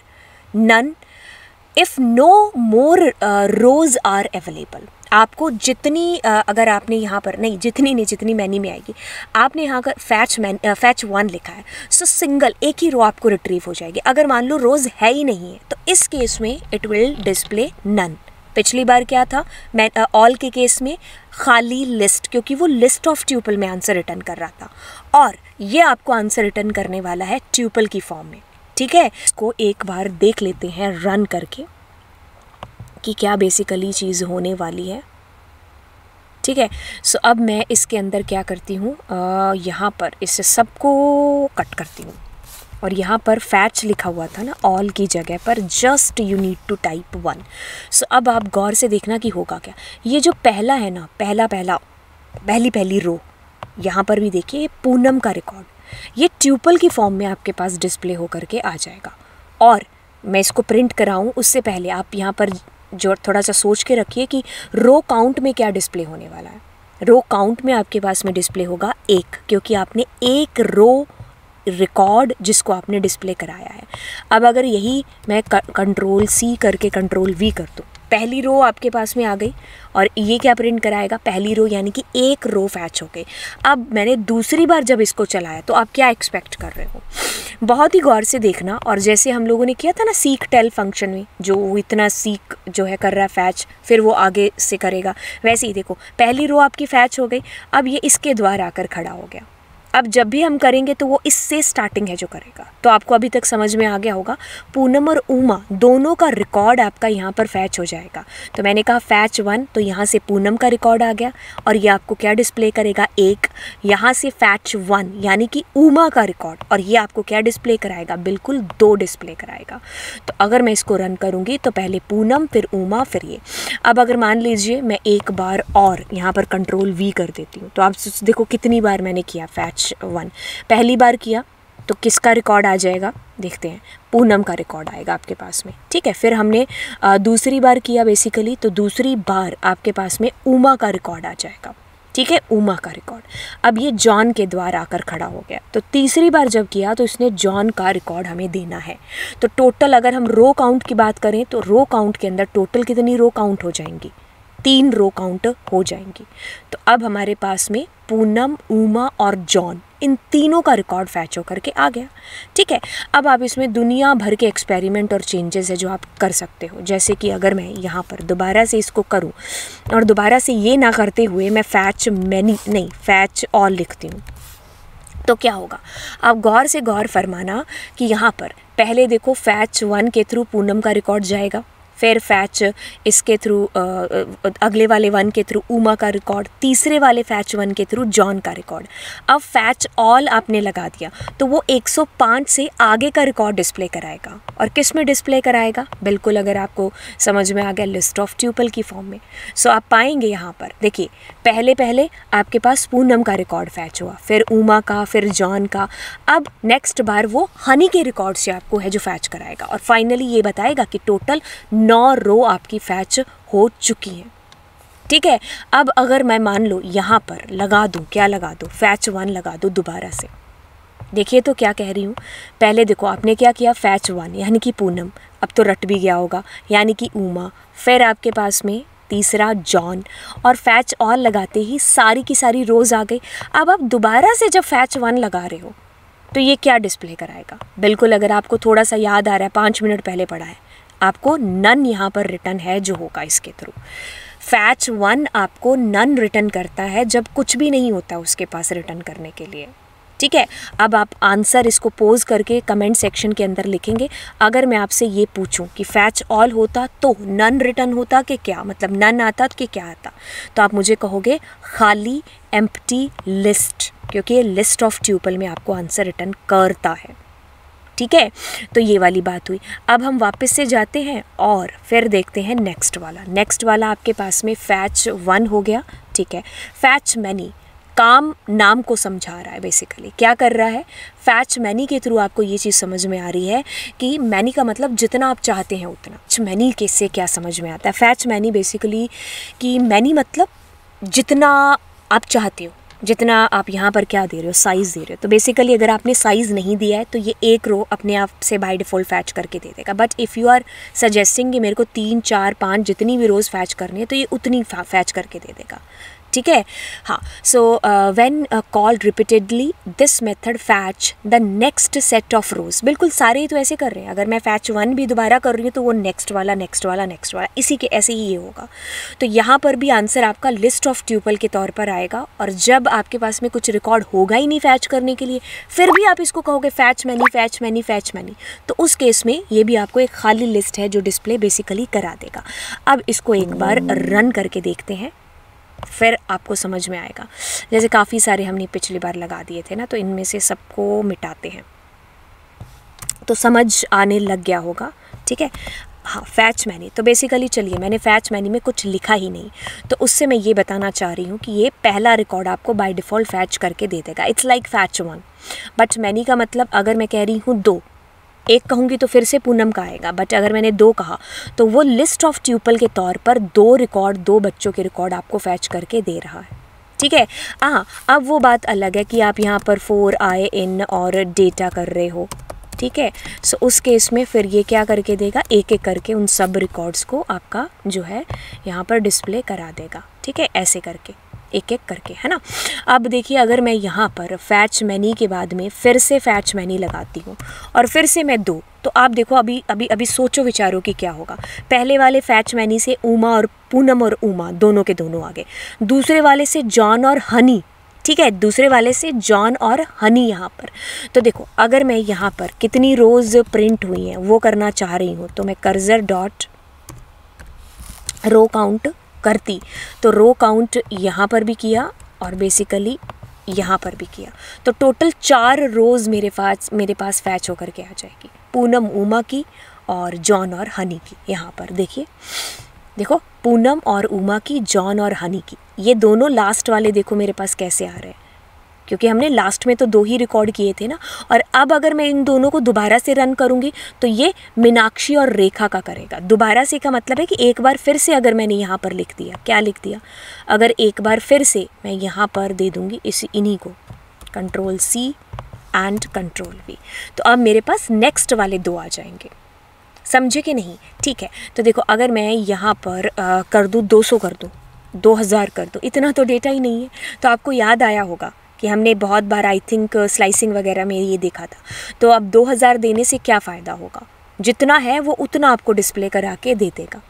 Speaker 1: none if no more rows are available. आपको जितनी अगर आपने यहाँ पर नहीं, जितनी मैनी में आएगी, आपने यहाँ का फैच वन लिखा है, सो सिंगल एक ही रो आपको रिट्रीव हो जाएगी। अगर मान लो रोज़ है ही नहीं है तो इस केस में इट विल डिस्प्ले नन। पिछली बार क्या था, मैं ऑल के केस में खाली लिस्ट, क्योंकि वो लिस्ट ऑफ ट्यूपल में आंसर रिटर्न कर रहा था, और ये आपको आंसर रिटर्न करने वाला है ट्यूपल की फॉर्म में। ठीक है, इसको एक बार देख लेते हैं रन करके कि क्या बेसिकली चीज़ होने वाली है। ठीक है, सो अब मैं इसके अंदर क्या करती हूँ, यहाँ पर इससे सबको कट करती हूँ, और यहाँ पर फैच लिखा हुआ था ना ऑल की जगह पर just you need to type one. So अब आप गौर से देखना कि होगा क्या। ये जो पहला है ना, पहली रो, यहाँ पर भी देखिए पूनम का रिकॉर्ड, ये ट्यूपल की फॉर्म में आपके पास डिस्प्ले होकर के आ जाएगा। और मैं इसको प्रिंट कराऊँ उससे पहले आप यहाँ पर जो थोड़ा सा सोच के रखिए कि रो काउंट में क्या डिस्प्ले होने वाला है। रो काउंट में आपके पास में डिस्प्ले होगा 1, क्योंकि आपने एक रो रिकॉर्ड जिसको आपने डिस्प्ले कराया है। अब अगर यही मैं कंट्रोल C करके कंट्रोल V कर दूँ, पहली रो आपके पास में आ गई, और ये क्या प्रिंट कराएगा, पहली रो यानी कि एक रो फैच हो गई। अब मैंने दूसरी बार जब इसको चलाया तो आप क्या एक्सपेक्ट कर रहे हो, बहुत ही गौर से देखना। और जैसे हम लोगों ने किया था ना सीक टेल फंक्शन में, जो वो इतना सीक जो है कर रहा है फैच, फिर वो आगे से करेगा, वैसे ही देखो पहली रो आपकी फैच हो गई। अब ये इसके द्वारा आकर खड़ा हो गया, अब जब भी हम करेंगे तो वो इससे स्टार्टिंग है जो करेगा। तो आपको अभी तक समझ में आ गया होगा, पूनम और उमा दोनों का रिकॉर्ड आपका यहाँ पर फैच हो जाएगा। तो मैंने कहा फैच 1, तो यहाँ से पूनम का रिकॉर्ड आ गया और ये आपको क्या डिस्प्ले करेगा, 1। यहाँ से फैच 1 यानी कि उमा का रिकॉर्ड, और ये आपको क्या डिस्प्ले कराएगा, बिल्कुल 2 डिस्प्ले कराएगा। तो अगर मैं इसको रन करूँगी तो पहले पूनम, फिर उमा, फिर ये। अब अगर मान लीजिए मैं एक बार और यहाँ पर कंट्रोल V कर देती हूँ, तो आप देखो कितनी बार मैंने किया फैच 1। पहली बार किया तो किसका रिकॉर्ड आ जाएगा, देखते हैं, पूनम का रिकॉर्ड आएगा आपके पास में, ठीक है। फिर हमने दूसरी बार किया बेसिकली, तो दूसरी बार आपके पास में उमा का रिकॉर्ड आ जाएगा, ठीक है, उमा का रिकॉर्ड। अब ये जॉन के द्वारा आकर खड़ा हो गया। तो तीसरी बार जब किया तो इसने जॉन का रिकॉर्ड हमें देना है। तो टोटल अगर हम रो काउंट की बात करें तो रो काउंट के अंदर टोटल कितनी रो काउंट हो जाएंगी, 3 रो काउंट हो जाएंगी। तो अब हमारे पास में पूनम, उमा और जॉन, इन तीनों का रिकॉर्ड फैच होकर के आ गया, ठीक है। अब आप इसमें दुनिया भर के एक्सपेरिमेंट और चेंजेस है जो आप कर सकते हो। जैसे कि अगर मैं यहाँ पर दोबारा से इसको करूँ और दोबारा से ये ना करते हुए मैं फैच मैनी नहीं फैच ऑल लिखती हूँ, तो क्या होगा, आप गौर से गौर फरमाना कि यहाँ पर पहले देखो फैच 1 के थ्रू पूनम का रिकॉर्ड जाएगा, फिर फैच इसके थ्रू अगले वाले 1 के थ्रू उमा का रिकॉर्ड, तीसरे वाले फैच 1 के थ्रू जॉन का रिकॉर्ड। अब फैच ऑल आपने लगा दिया तो वो 105 से आगे का रिकॉर्ड डिस्प्ले कराएगा। और किस में डिस्प्ले कराएगा, बिल्कुल अगर आपको समझ में आ गया, लिस्ट ऑफ ट्यूपल की फॉर्म में। सो आप पाएंगे यहाँ पर देखिए, पहले आपके पास पूनम का रिकॉर्ड फैच हुआ, फिर उमा का, फिर जॉन का। अब नेक्स्ट बार वो हनी के रिकॉर्ड से आपको है जो फैच कराएगा और फाइनली ये बताएगा कि टोटल 9 रो आपकी फैच हो चुकी हैं, ठीक है। अब अगर मैं मान लो यहाँ पर लगा दूँ, क्या लगा दूँ, फैच 1 लगा दूँ दोबारा से, देखिए तो क्या कह रही हूँ। पहले देखो आपने क्या किया, फैच 1 यानी कि पूनम, अब तो रट भी गया होगा, यानी कि उमा, फिर आपके पास में तीसरा जॉन, और फैच ऑल लगाते ही सारी की सारी रोज़ आ गई। अब आप दोबारा से जब फैच 1 लगा रहे हो तो ये क्या डिस्प्ले कराएगा, बिल्कुल अगर आपको थोड़ा सा याद आ रहा है, 5 मिनट पहले पढ़ा है, आपको नन यहाँ पर रिटर्न है जो होगा इसके थ्रू। फैच 1 आपको नन रिटर्न करता है जब कुछ भी नहीं होता उसके पास रिटर्न करने के लिए, ठीक है। अब आप आंसर इसको पोज करके कमेंट सेक्शन के अंदर लिखेंगे। अगर मैं आपसे ये पूछूं कि फैच ऑल होता तो नन रिटर्न होता कि क्या, मतलब नन आता कि क्या आता, तो आप मुझे कहोगे खाली, एम्प्टी लिस्ट, क्योंकि ये लिस्ट ऑफ ट्यूपल में आपको आंसर रिटर्न करता है, ठीक है। तो ये वाली बात हुई। अब हम वापस से जाते हैं और फिर देखते हैं नेक्स्ट वाला आपके पास में फैच 1 हो गया, ठीक है। फैच मैनी काम नाम को समझा रहा है, बेसिकली क्या कर रहा है, फैच मैनी के थ्रू आपको ये चीज़ समझ में आ रही है कि मैनी का मतलब जितना आप चाहते हैं उतना। मैनी के से क्या समझ में आता है, फैच मैनी बेसिकली कि मैनी मतलब जितना आप चाहते हो, जितना आप यहाँ पर क्या दे रहे हो, साइज़ दे रहे हो। तो बेसिकली अगर आपने साइज़ नहीं दिया है तो ये एक रो अपने आप से बाय डिफ़ॉल्ट फैच करके दे देगा। But if you are suggesting कि मेरे को 3, 4, 5 जितनी भी रोज़ फैच करनी है तो ये उतनी फैच करके दे देगा, ठीक है। हाँ, so when called repeatedly this method fetch the next set of रोज। बिल्कुल सारे ही तो ऐसे कर रहे हैं। अगर मैं फैच 1 भी दोबारा कर रही हूँ तो वो नेक्स्ट वाला इसी के ऐसे ही ये होगा। तो यहाँ पर भी आंसर आपका लिस्ट ऑफ ट्यूपल के तौर पर आएगा। और जब आपके पास में कुछ रिकॉर्ड होगा ही नहीं फैच करने के लिए, फिर भी आप इसको कहोगे फैच मैनी, तो उस केस में ये भी आपको एक खाली लिस्ट है जो डिस्प्ले बेसिकली करा देगा। अब इसको एक बार रन करके देखते हैं, फिर आपको समझ में आएगा। जैसे काफ़ी सारे हमने पिछली बार लगा दिए थे ना, तो इनमें से सबको मिटाते हैं तो समझ आने लग गया होगा, ठीक है। हाँ, फैच मैनी, तो बेसिकली चलिए मैंने फैच मैनी में कुछ लिखा ही नहीं, तो उससे मैं ये बताना चाह रही हूँ कि ये पहला रिकॉर्ड आपको बाय डिफ़ॉल्ट फैच करके दे देगा। It's like fetch 1, but many का मतलब अगर मैं कह रही हूँ 2, एक कहूँगी तो फिर से पूनम का आएगा, बट अगर मैंने 2 कहा तो वो लिस्ट ऑफ ट्यूपल के तौर पर 2 बच्चों के रिकॉर्ड आपको फैच करके दे रहा है, ठीक है। हाँ, अब वो बात अलग है कि आप यहाँ पर 4 आए इन और डेटा कर रहे हो, ठीक है। सो उस केस में फिर ये क्या करके देगा, एक एक करके उन सब रिकॉर्ड्स को आपका जो है यहाँ पर डिस्प्ले करा देगा, ठीक है, ऐसे करके एक एक करके, है ना। अब देखिए अगर मैं यहाँ पर फैच मैनी के बाद में फिर से फैच मैनी लगाती हूँ और फिर से मैं 2, तो आप देखो अभी सोचो विचारो कि क्या होगा। पहले वाले फैच मैनी से पूनम और उमा दोनों के दोनों आ गए, दूसरे वाले से जॉन और हनी ठीक है, दूसरे वाले से जॉन और हनी यहाँ पर। तो देखो अगर मैं यहाँ पर कितनी रोज़ प्रिंट हुई हैं वो करना चाह रही हूँ, तो मैं कर्सर डॉट रो काउंट करती, तो रो काउंट यहाँ पर भी किया और बेसिकली यहाँ पर भी किया, तो टोटल 4 रोज़ मेरे पास फैच होकर के आ जाएगी, पूनम उमा की और जॉन और हनी की। यहाँ पर देखिए, देखो पूनम और उमा की, जॉन और हनी की, ये दोनों लास्ट वाले देखो मेरे पास कैसे आ रहे हैं, क्योंकि हमने लास्ट में तो 2 ही रिकॉर्ड किए थे ना। और अब अगर मैं इन दोनों को दोबारा से रन करूँगी तो ये मीनाक्षी और रेखा का करेगा। दोबारा से का मतलब है कि एक बार फिर से अगर मैंने यहाँ पर लिख दिया, क्या लिख दिया, अगर एक बार फिर से मैं यहाँ पर दे दूँगी इन्हीं को control C and control V, तो अब मेरे पास नेक्स्ट वाले 2 आ जाएंगे। समझे कि नहीं? ठीक है, तो देखो अगर मैं यहाँ पर कर दूँ 200 कर दूँ, 2000 कर दूँ, इतना तो डेटा ही नहीं है। तो आपको याद आया होगा कि हमने बहुत बार आई थिंक स्लाइसिंग वगैरह में ये देखा था। तो अब 2000 देने से क्या फ़ायदा होगा, जितना है वो उतना आपको डिस्प्ले करा के दे देगा।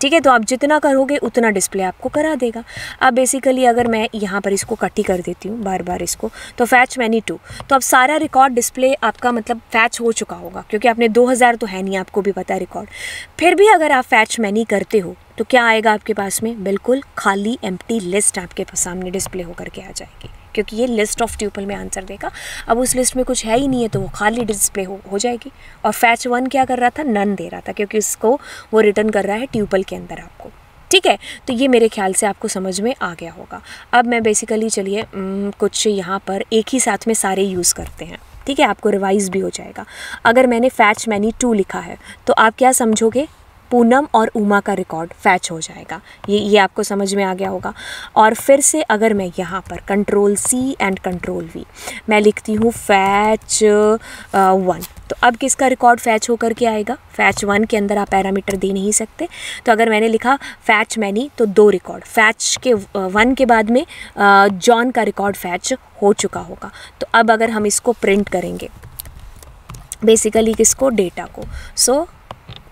Speaker 1: ठीक है, तो आप जितना करोगे उतना डिस्प्ले आपको करा देगा। अब बेसिकली अगर मैं यहाँ पर इसको कट ही कर देती हूँ बार बार इसको, तो फैच मैनी 2, तो अब सारा रिकॉर्ड डिस्प्ले आपका मतलब फैच हो चुका होगा, क्योंकि आपने 2000 तो है नहीं, आपको भी पता है रिकॉर्ड। फिर भी अगर आप फैच मैनी करते हो तो क्या आएगा आपके पास में, बिल्कुल खाली एम्प्टी लिस्ट आपके सामने डिस्प्ले होकर के आ जाएगी, क्योंकि ये लिस्ट ऑफ ट्यूपल में आंसर देगा। अब उस लिस्ट में कुछ है ही नहीं है तो वो खाली डिस्प्ले हो जाएगी। और फैच 1 क्या कर रहा था, नन दे रहा था, क्योंकि उसको वो रिटर्न कर रहा है ट्यूपल के अंदर आपको। ठीक है, तो ये मेरे ख्याल से आपको समझ में आ गया होगा। अब मैं बेसिकली चलिए कुछ यहाँ पर एक ही साथ में सारे यूज़ करते हैं। ठीक है, आपको रिवाइज़ भी हो जाएगा। अगर मैंने फैच मैनी 2 लिखा है तो आप क्या समझोगे, पूनम और उमा का रिकॉर्ड फैच हो जाएगा। ये आपको समझ में आ गया होगा। और फिर से अगर मैं यहाँ पर control C and control V मैं लिखती हूँ फैच 1, तो अब किसका रिकॉर्ड फैच होकर के आएगा, फैच 1 के अंदर आप पैरामीटर दे नहीं सकते। तो अगर मैंने लिखा फैच मैनी तो 2 रिकॉर्ड, फैच के 1 के बाद में जॉन का रिकॉर्ड फैच हो चुका होगा। तो अब अगर हम इसको प्रिंट करेंगे बेसिकली किसको, डेटा को, सो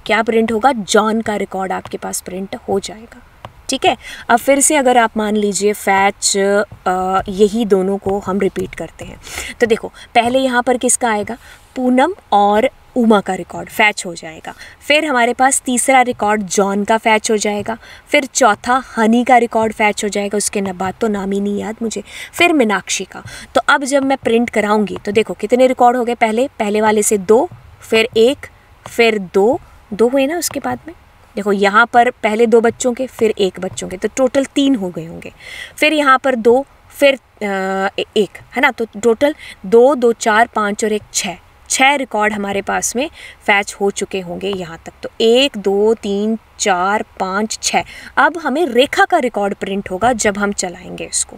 Speaker 1: क्या प्रिंट होगा, जॉन का रिकॉर्ड आपके पास प्रिंट हो जाएगा। ठीक है, अब फिर से अगर आप मान लीजिए फैच यही दोनों को हम रिपीट करते हैं, तो देखो पहले यहाँ पर किसका आएगा, पूनम और उमा का रिकॉर्ड फैच हो जाएगा। फिर हमारे पास तीसरा रिकॉर्ड जॉन का फैच हो जाएगा। फिर चौथा हनी का रिकॉर्ड फैच हो जाएगा, उसके बाद तो नाम ही नहीं याद मुझे। फिर मीनाक्षी का। तो अब जब मैं प्रिंट कराऊंगी तो देखो कितने रिकॉर्ड हो गए, पहले वाले से 2, फिर 1, फिर 2 हुए ना, उसके बाद में देखो यहाँ पर पहले 2 बच्चों के, फिर 1 बच्चों के, तो टोटल 3 हो गए होंगे। फिर यहाँ पर 2, फिर 1 है ना, तो टोटल 2, 2, 4, 5 और 1 6 रिकॉर्ड हमारे पास में फैच हो चुके होंगे यहाँ तक। तो 1, 2, 3, 4, 5, 6। अब हमें रेखा का रिकॉर्ड प्रिंट होगा जब हम चलाएंगे इसको।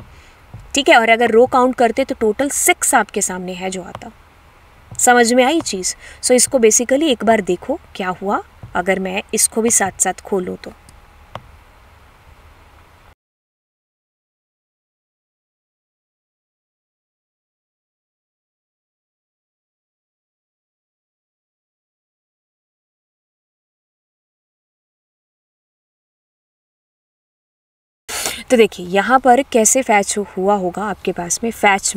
Speaker 1: ठीक है, और अगर रो काउंट करते तो टोटल 6 आपके सामने है जो आता। समझ में आई चीज़? सो इसको बेसिकली एक बार देखो क्या हुआ अगर मैं इसको भी साथ साथ खोलूँ तो। तो देखिए यहाँ पर कैसे फैच हुआ होगा आपके पास में, फैच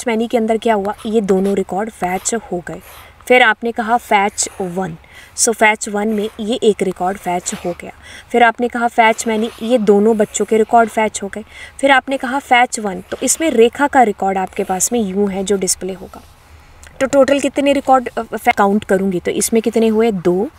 Speaker 1: मैनी के अंदर क्या हुआ, ये दोनों रिकॉर्ड फैच हो गए। फिर आपने कहा फैच 1, सो फैच 1 में ये एक रिकॉर्ड फैच हो गया। फिर आपने कहा फैच मैनी, ये दोनों बच्चों के रिकॉर्ड फैच हो गए। फिर आपने कहा फैच 1, तो इसमें रेखा का रिकॉर्ड आपके पास में यूँ है जो डिस्प्ले होगा। तो टोटल कितने रिकॉर्ड काउंट करूँगी तो इसमें कितने हुए, 2,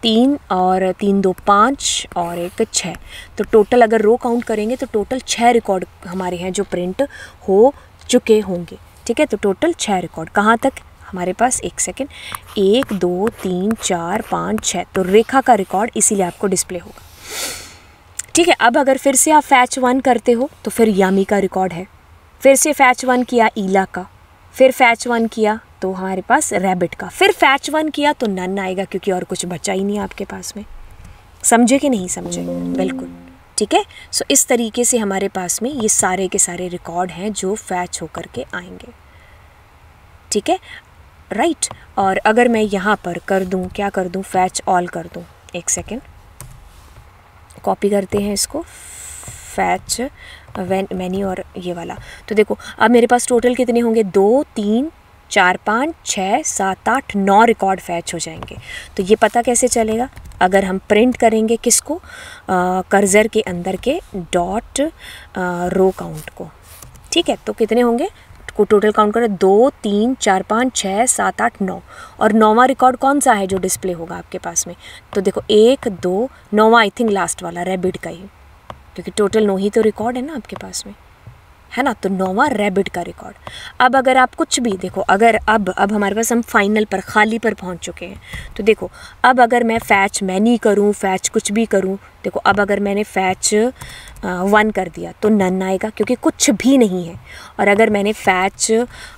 Speaker 1: 3 और 3, 2, 5 और 1 6। तो टोटल अगर रो काउंट करेंगे तो टोटल 6 रिकॉर्ड हमारे हैं जो प्रिंट हो चुके होंगे। ठीक है, तो टोटल 6 रिकॉर्ड कहाँ तक हमारे पास, 1 सेकेंड, 1, 2, 3, 4, 5, 6। तो रेखा का रिकॉर्ड इसीलिए आपको डिस्प्ले होगा। ठीक है, अब अगर फिर से आप फैच 1 करते हो तो फिर यामी का रिकॉर्ड है। फिर से फैच 1 किया ईला का, फिर फैच 1 किया तो हमारे पास रैबिट का, फिर फैच 1 किया तो नन आएगा क्योंकि और कुछ बचा ही नहीं आपके पास में। समझे कि नहीं समझे? बिल्कुल। ठीक है, सो इस तरीके से हमारे पास में ये सारे के सारे रिकॉर्ड हैं जो फैच होकर के आएंगे। ठीक है, राइट। और अगर मैं यहाँ पर कर दूँ, क्या कर दूँ, फैच ऑल कर दूँ, 1 सेकेंड, कॉपी करते हैं इसको, फैच मैनी और ये वाला। तो देखो अब मेरे पास टोटल कितने होंगे, 2 3 4 5 6 7 8 9 रिकॉर्ड फैच हो जाएंगे। तो ये पता कैसे चलेगा, अगर हम प्रिंट करेंगे किसको, कर्सर के अंदर के डॉट रो काउंट को। ठीक है, तो कितने होंगे, को टोटल काउंट करें 2 3 4 5 6 7 8 9, और 9वां रिकॉर्ड कौन सा है जो डिस्प्ले होगा आपके पास में। तो देखो 1 2 9वां आई थिंक लास्ट वाला रैबिट का ही, क्योंकि टोटल 9 ही तो रिकॉर्ड है ना आपके पास में, है ना। तो 9वां रैबिट का रिकॉर्ड। अब अगर आप कुछ भी देखो, अगर अब हमारे पास हम फाइनल पर खाली पर पहुंच चुके हैं। तो देखो अब अगर मैं फैच मैनी करूं, फैच कुछ भी करूं, देखो अब अगर मैंने फैच 1 कर दिया तो नन आएगा क्योंकि कुछ भी नहीं है। और अगर मैंने फैच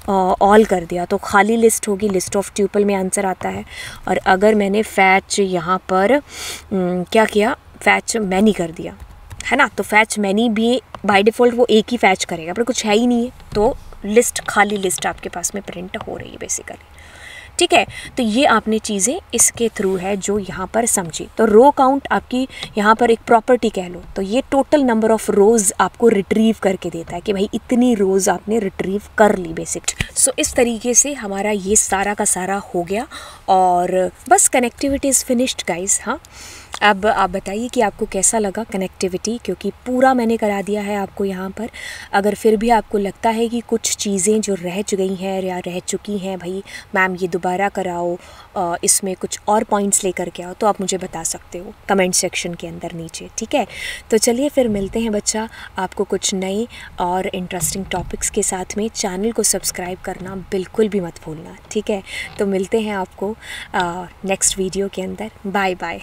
Speaker 1: ऑल कर दिया तो खाली लिस्ट होगी, लिस्ट ऑफ ट्यूपल में आंसर आता है। और अगर मैंने फैच यहाँ पर क्या किया, फैच मैनी कर दिया, है ना, तो फैच मैनी भी बाय डिफ़ॉल्ट वो एक ही फैच करेगा, पर कुछ है ही नहीं है, तो लिस्ट खाली लिस्ट आपके पास में प्रिंट हो रही है बेसिकली। ठीक है, तो ये आपने चीज़ें इसके थ्रू है जो यहाँ पर समझी। तो रो काउंट आपकी यहाँ पर एक प्रॉपर्टी कह लो, तो ये टोटल नंबर ऑफ़ रोज़ आपको रिट्रीव करके देता है कि भाई इतनी रोज़ आपने रिट्रीव कर ली बेसिक। सो इस तरीके से हमारा ये सारा का सारा हो गया और बस कनेक्टिविटी इज़ फिनिश्ड गाइस। हाँ, अब आप बताइए कि आपको कैसा लगा कनेक्टिविटी, क्योंकि पूरा मैंने करा दिया है आपको यहाँ पर। अगर फिर भी आपको लगता है कि कुछ चीज़ें जो रह गई हैं या रह चुकी हैं, भाई मैम ये दोबारा कराओ, इसमें कुछ और पॉइंट्स लेकर के आओ, तो आप मुझे बता सकते हो कमेंट सेक्शन के अंदर नीचे। ठीक है, तो चलिए फिर मिलते हैं बच्चा आपको कुछ नए और इंटरेस्टिंग टॉपिक्स के साथ में। चैनल को सब्सक्राइब करना बिल्कुल भी मत भूलना। ठीक है, तो मिलते हैं आपको नेक्स्ट वीडियो के अंदर। Bye bye.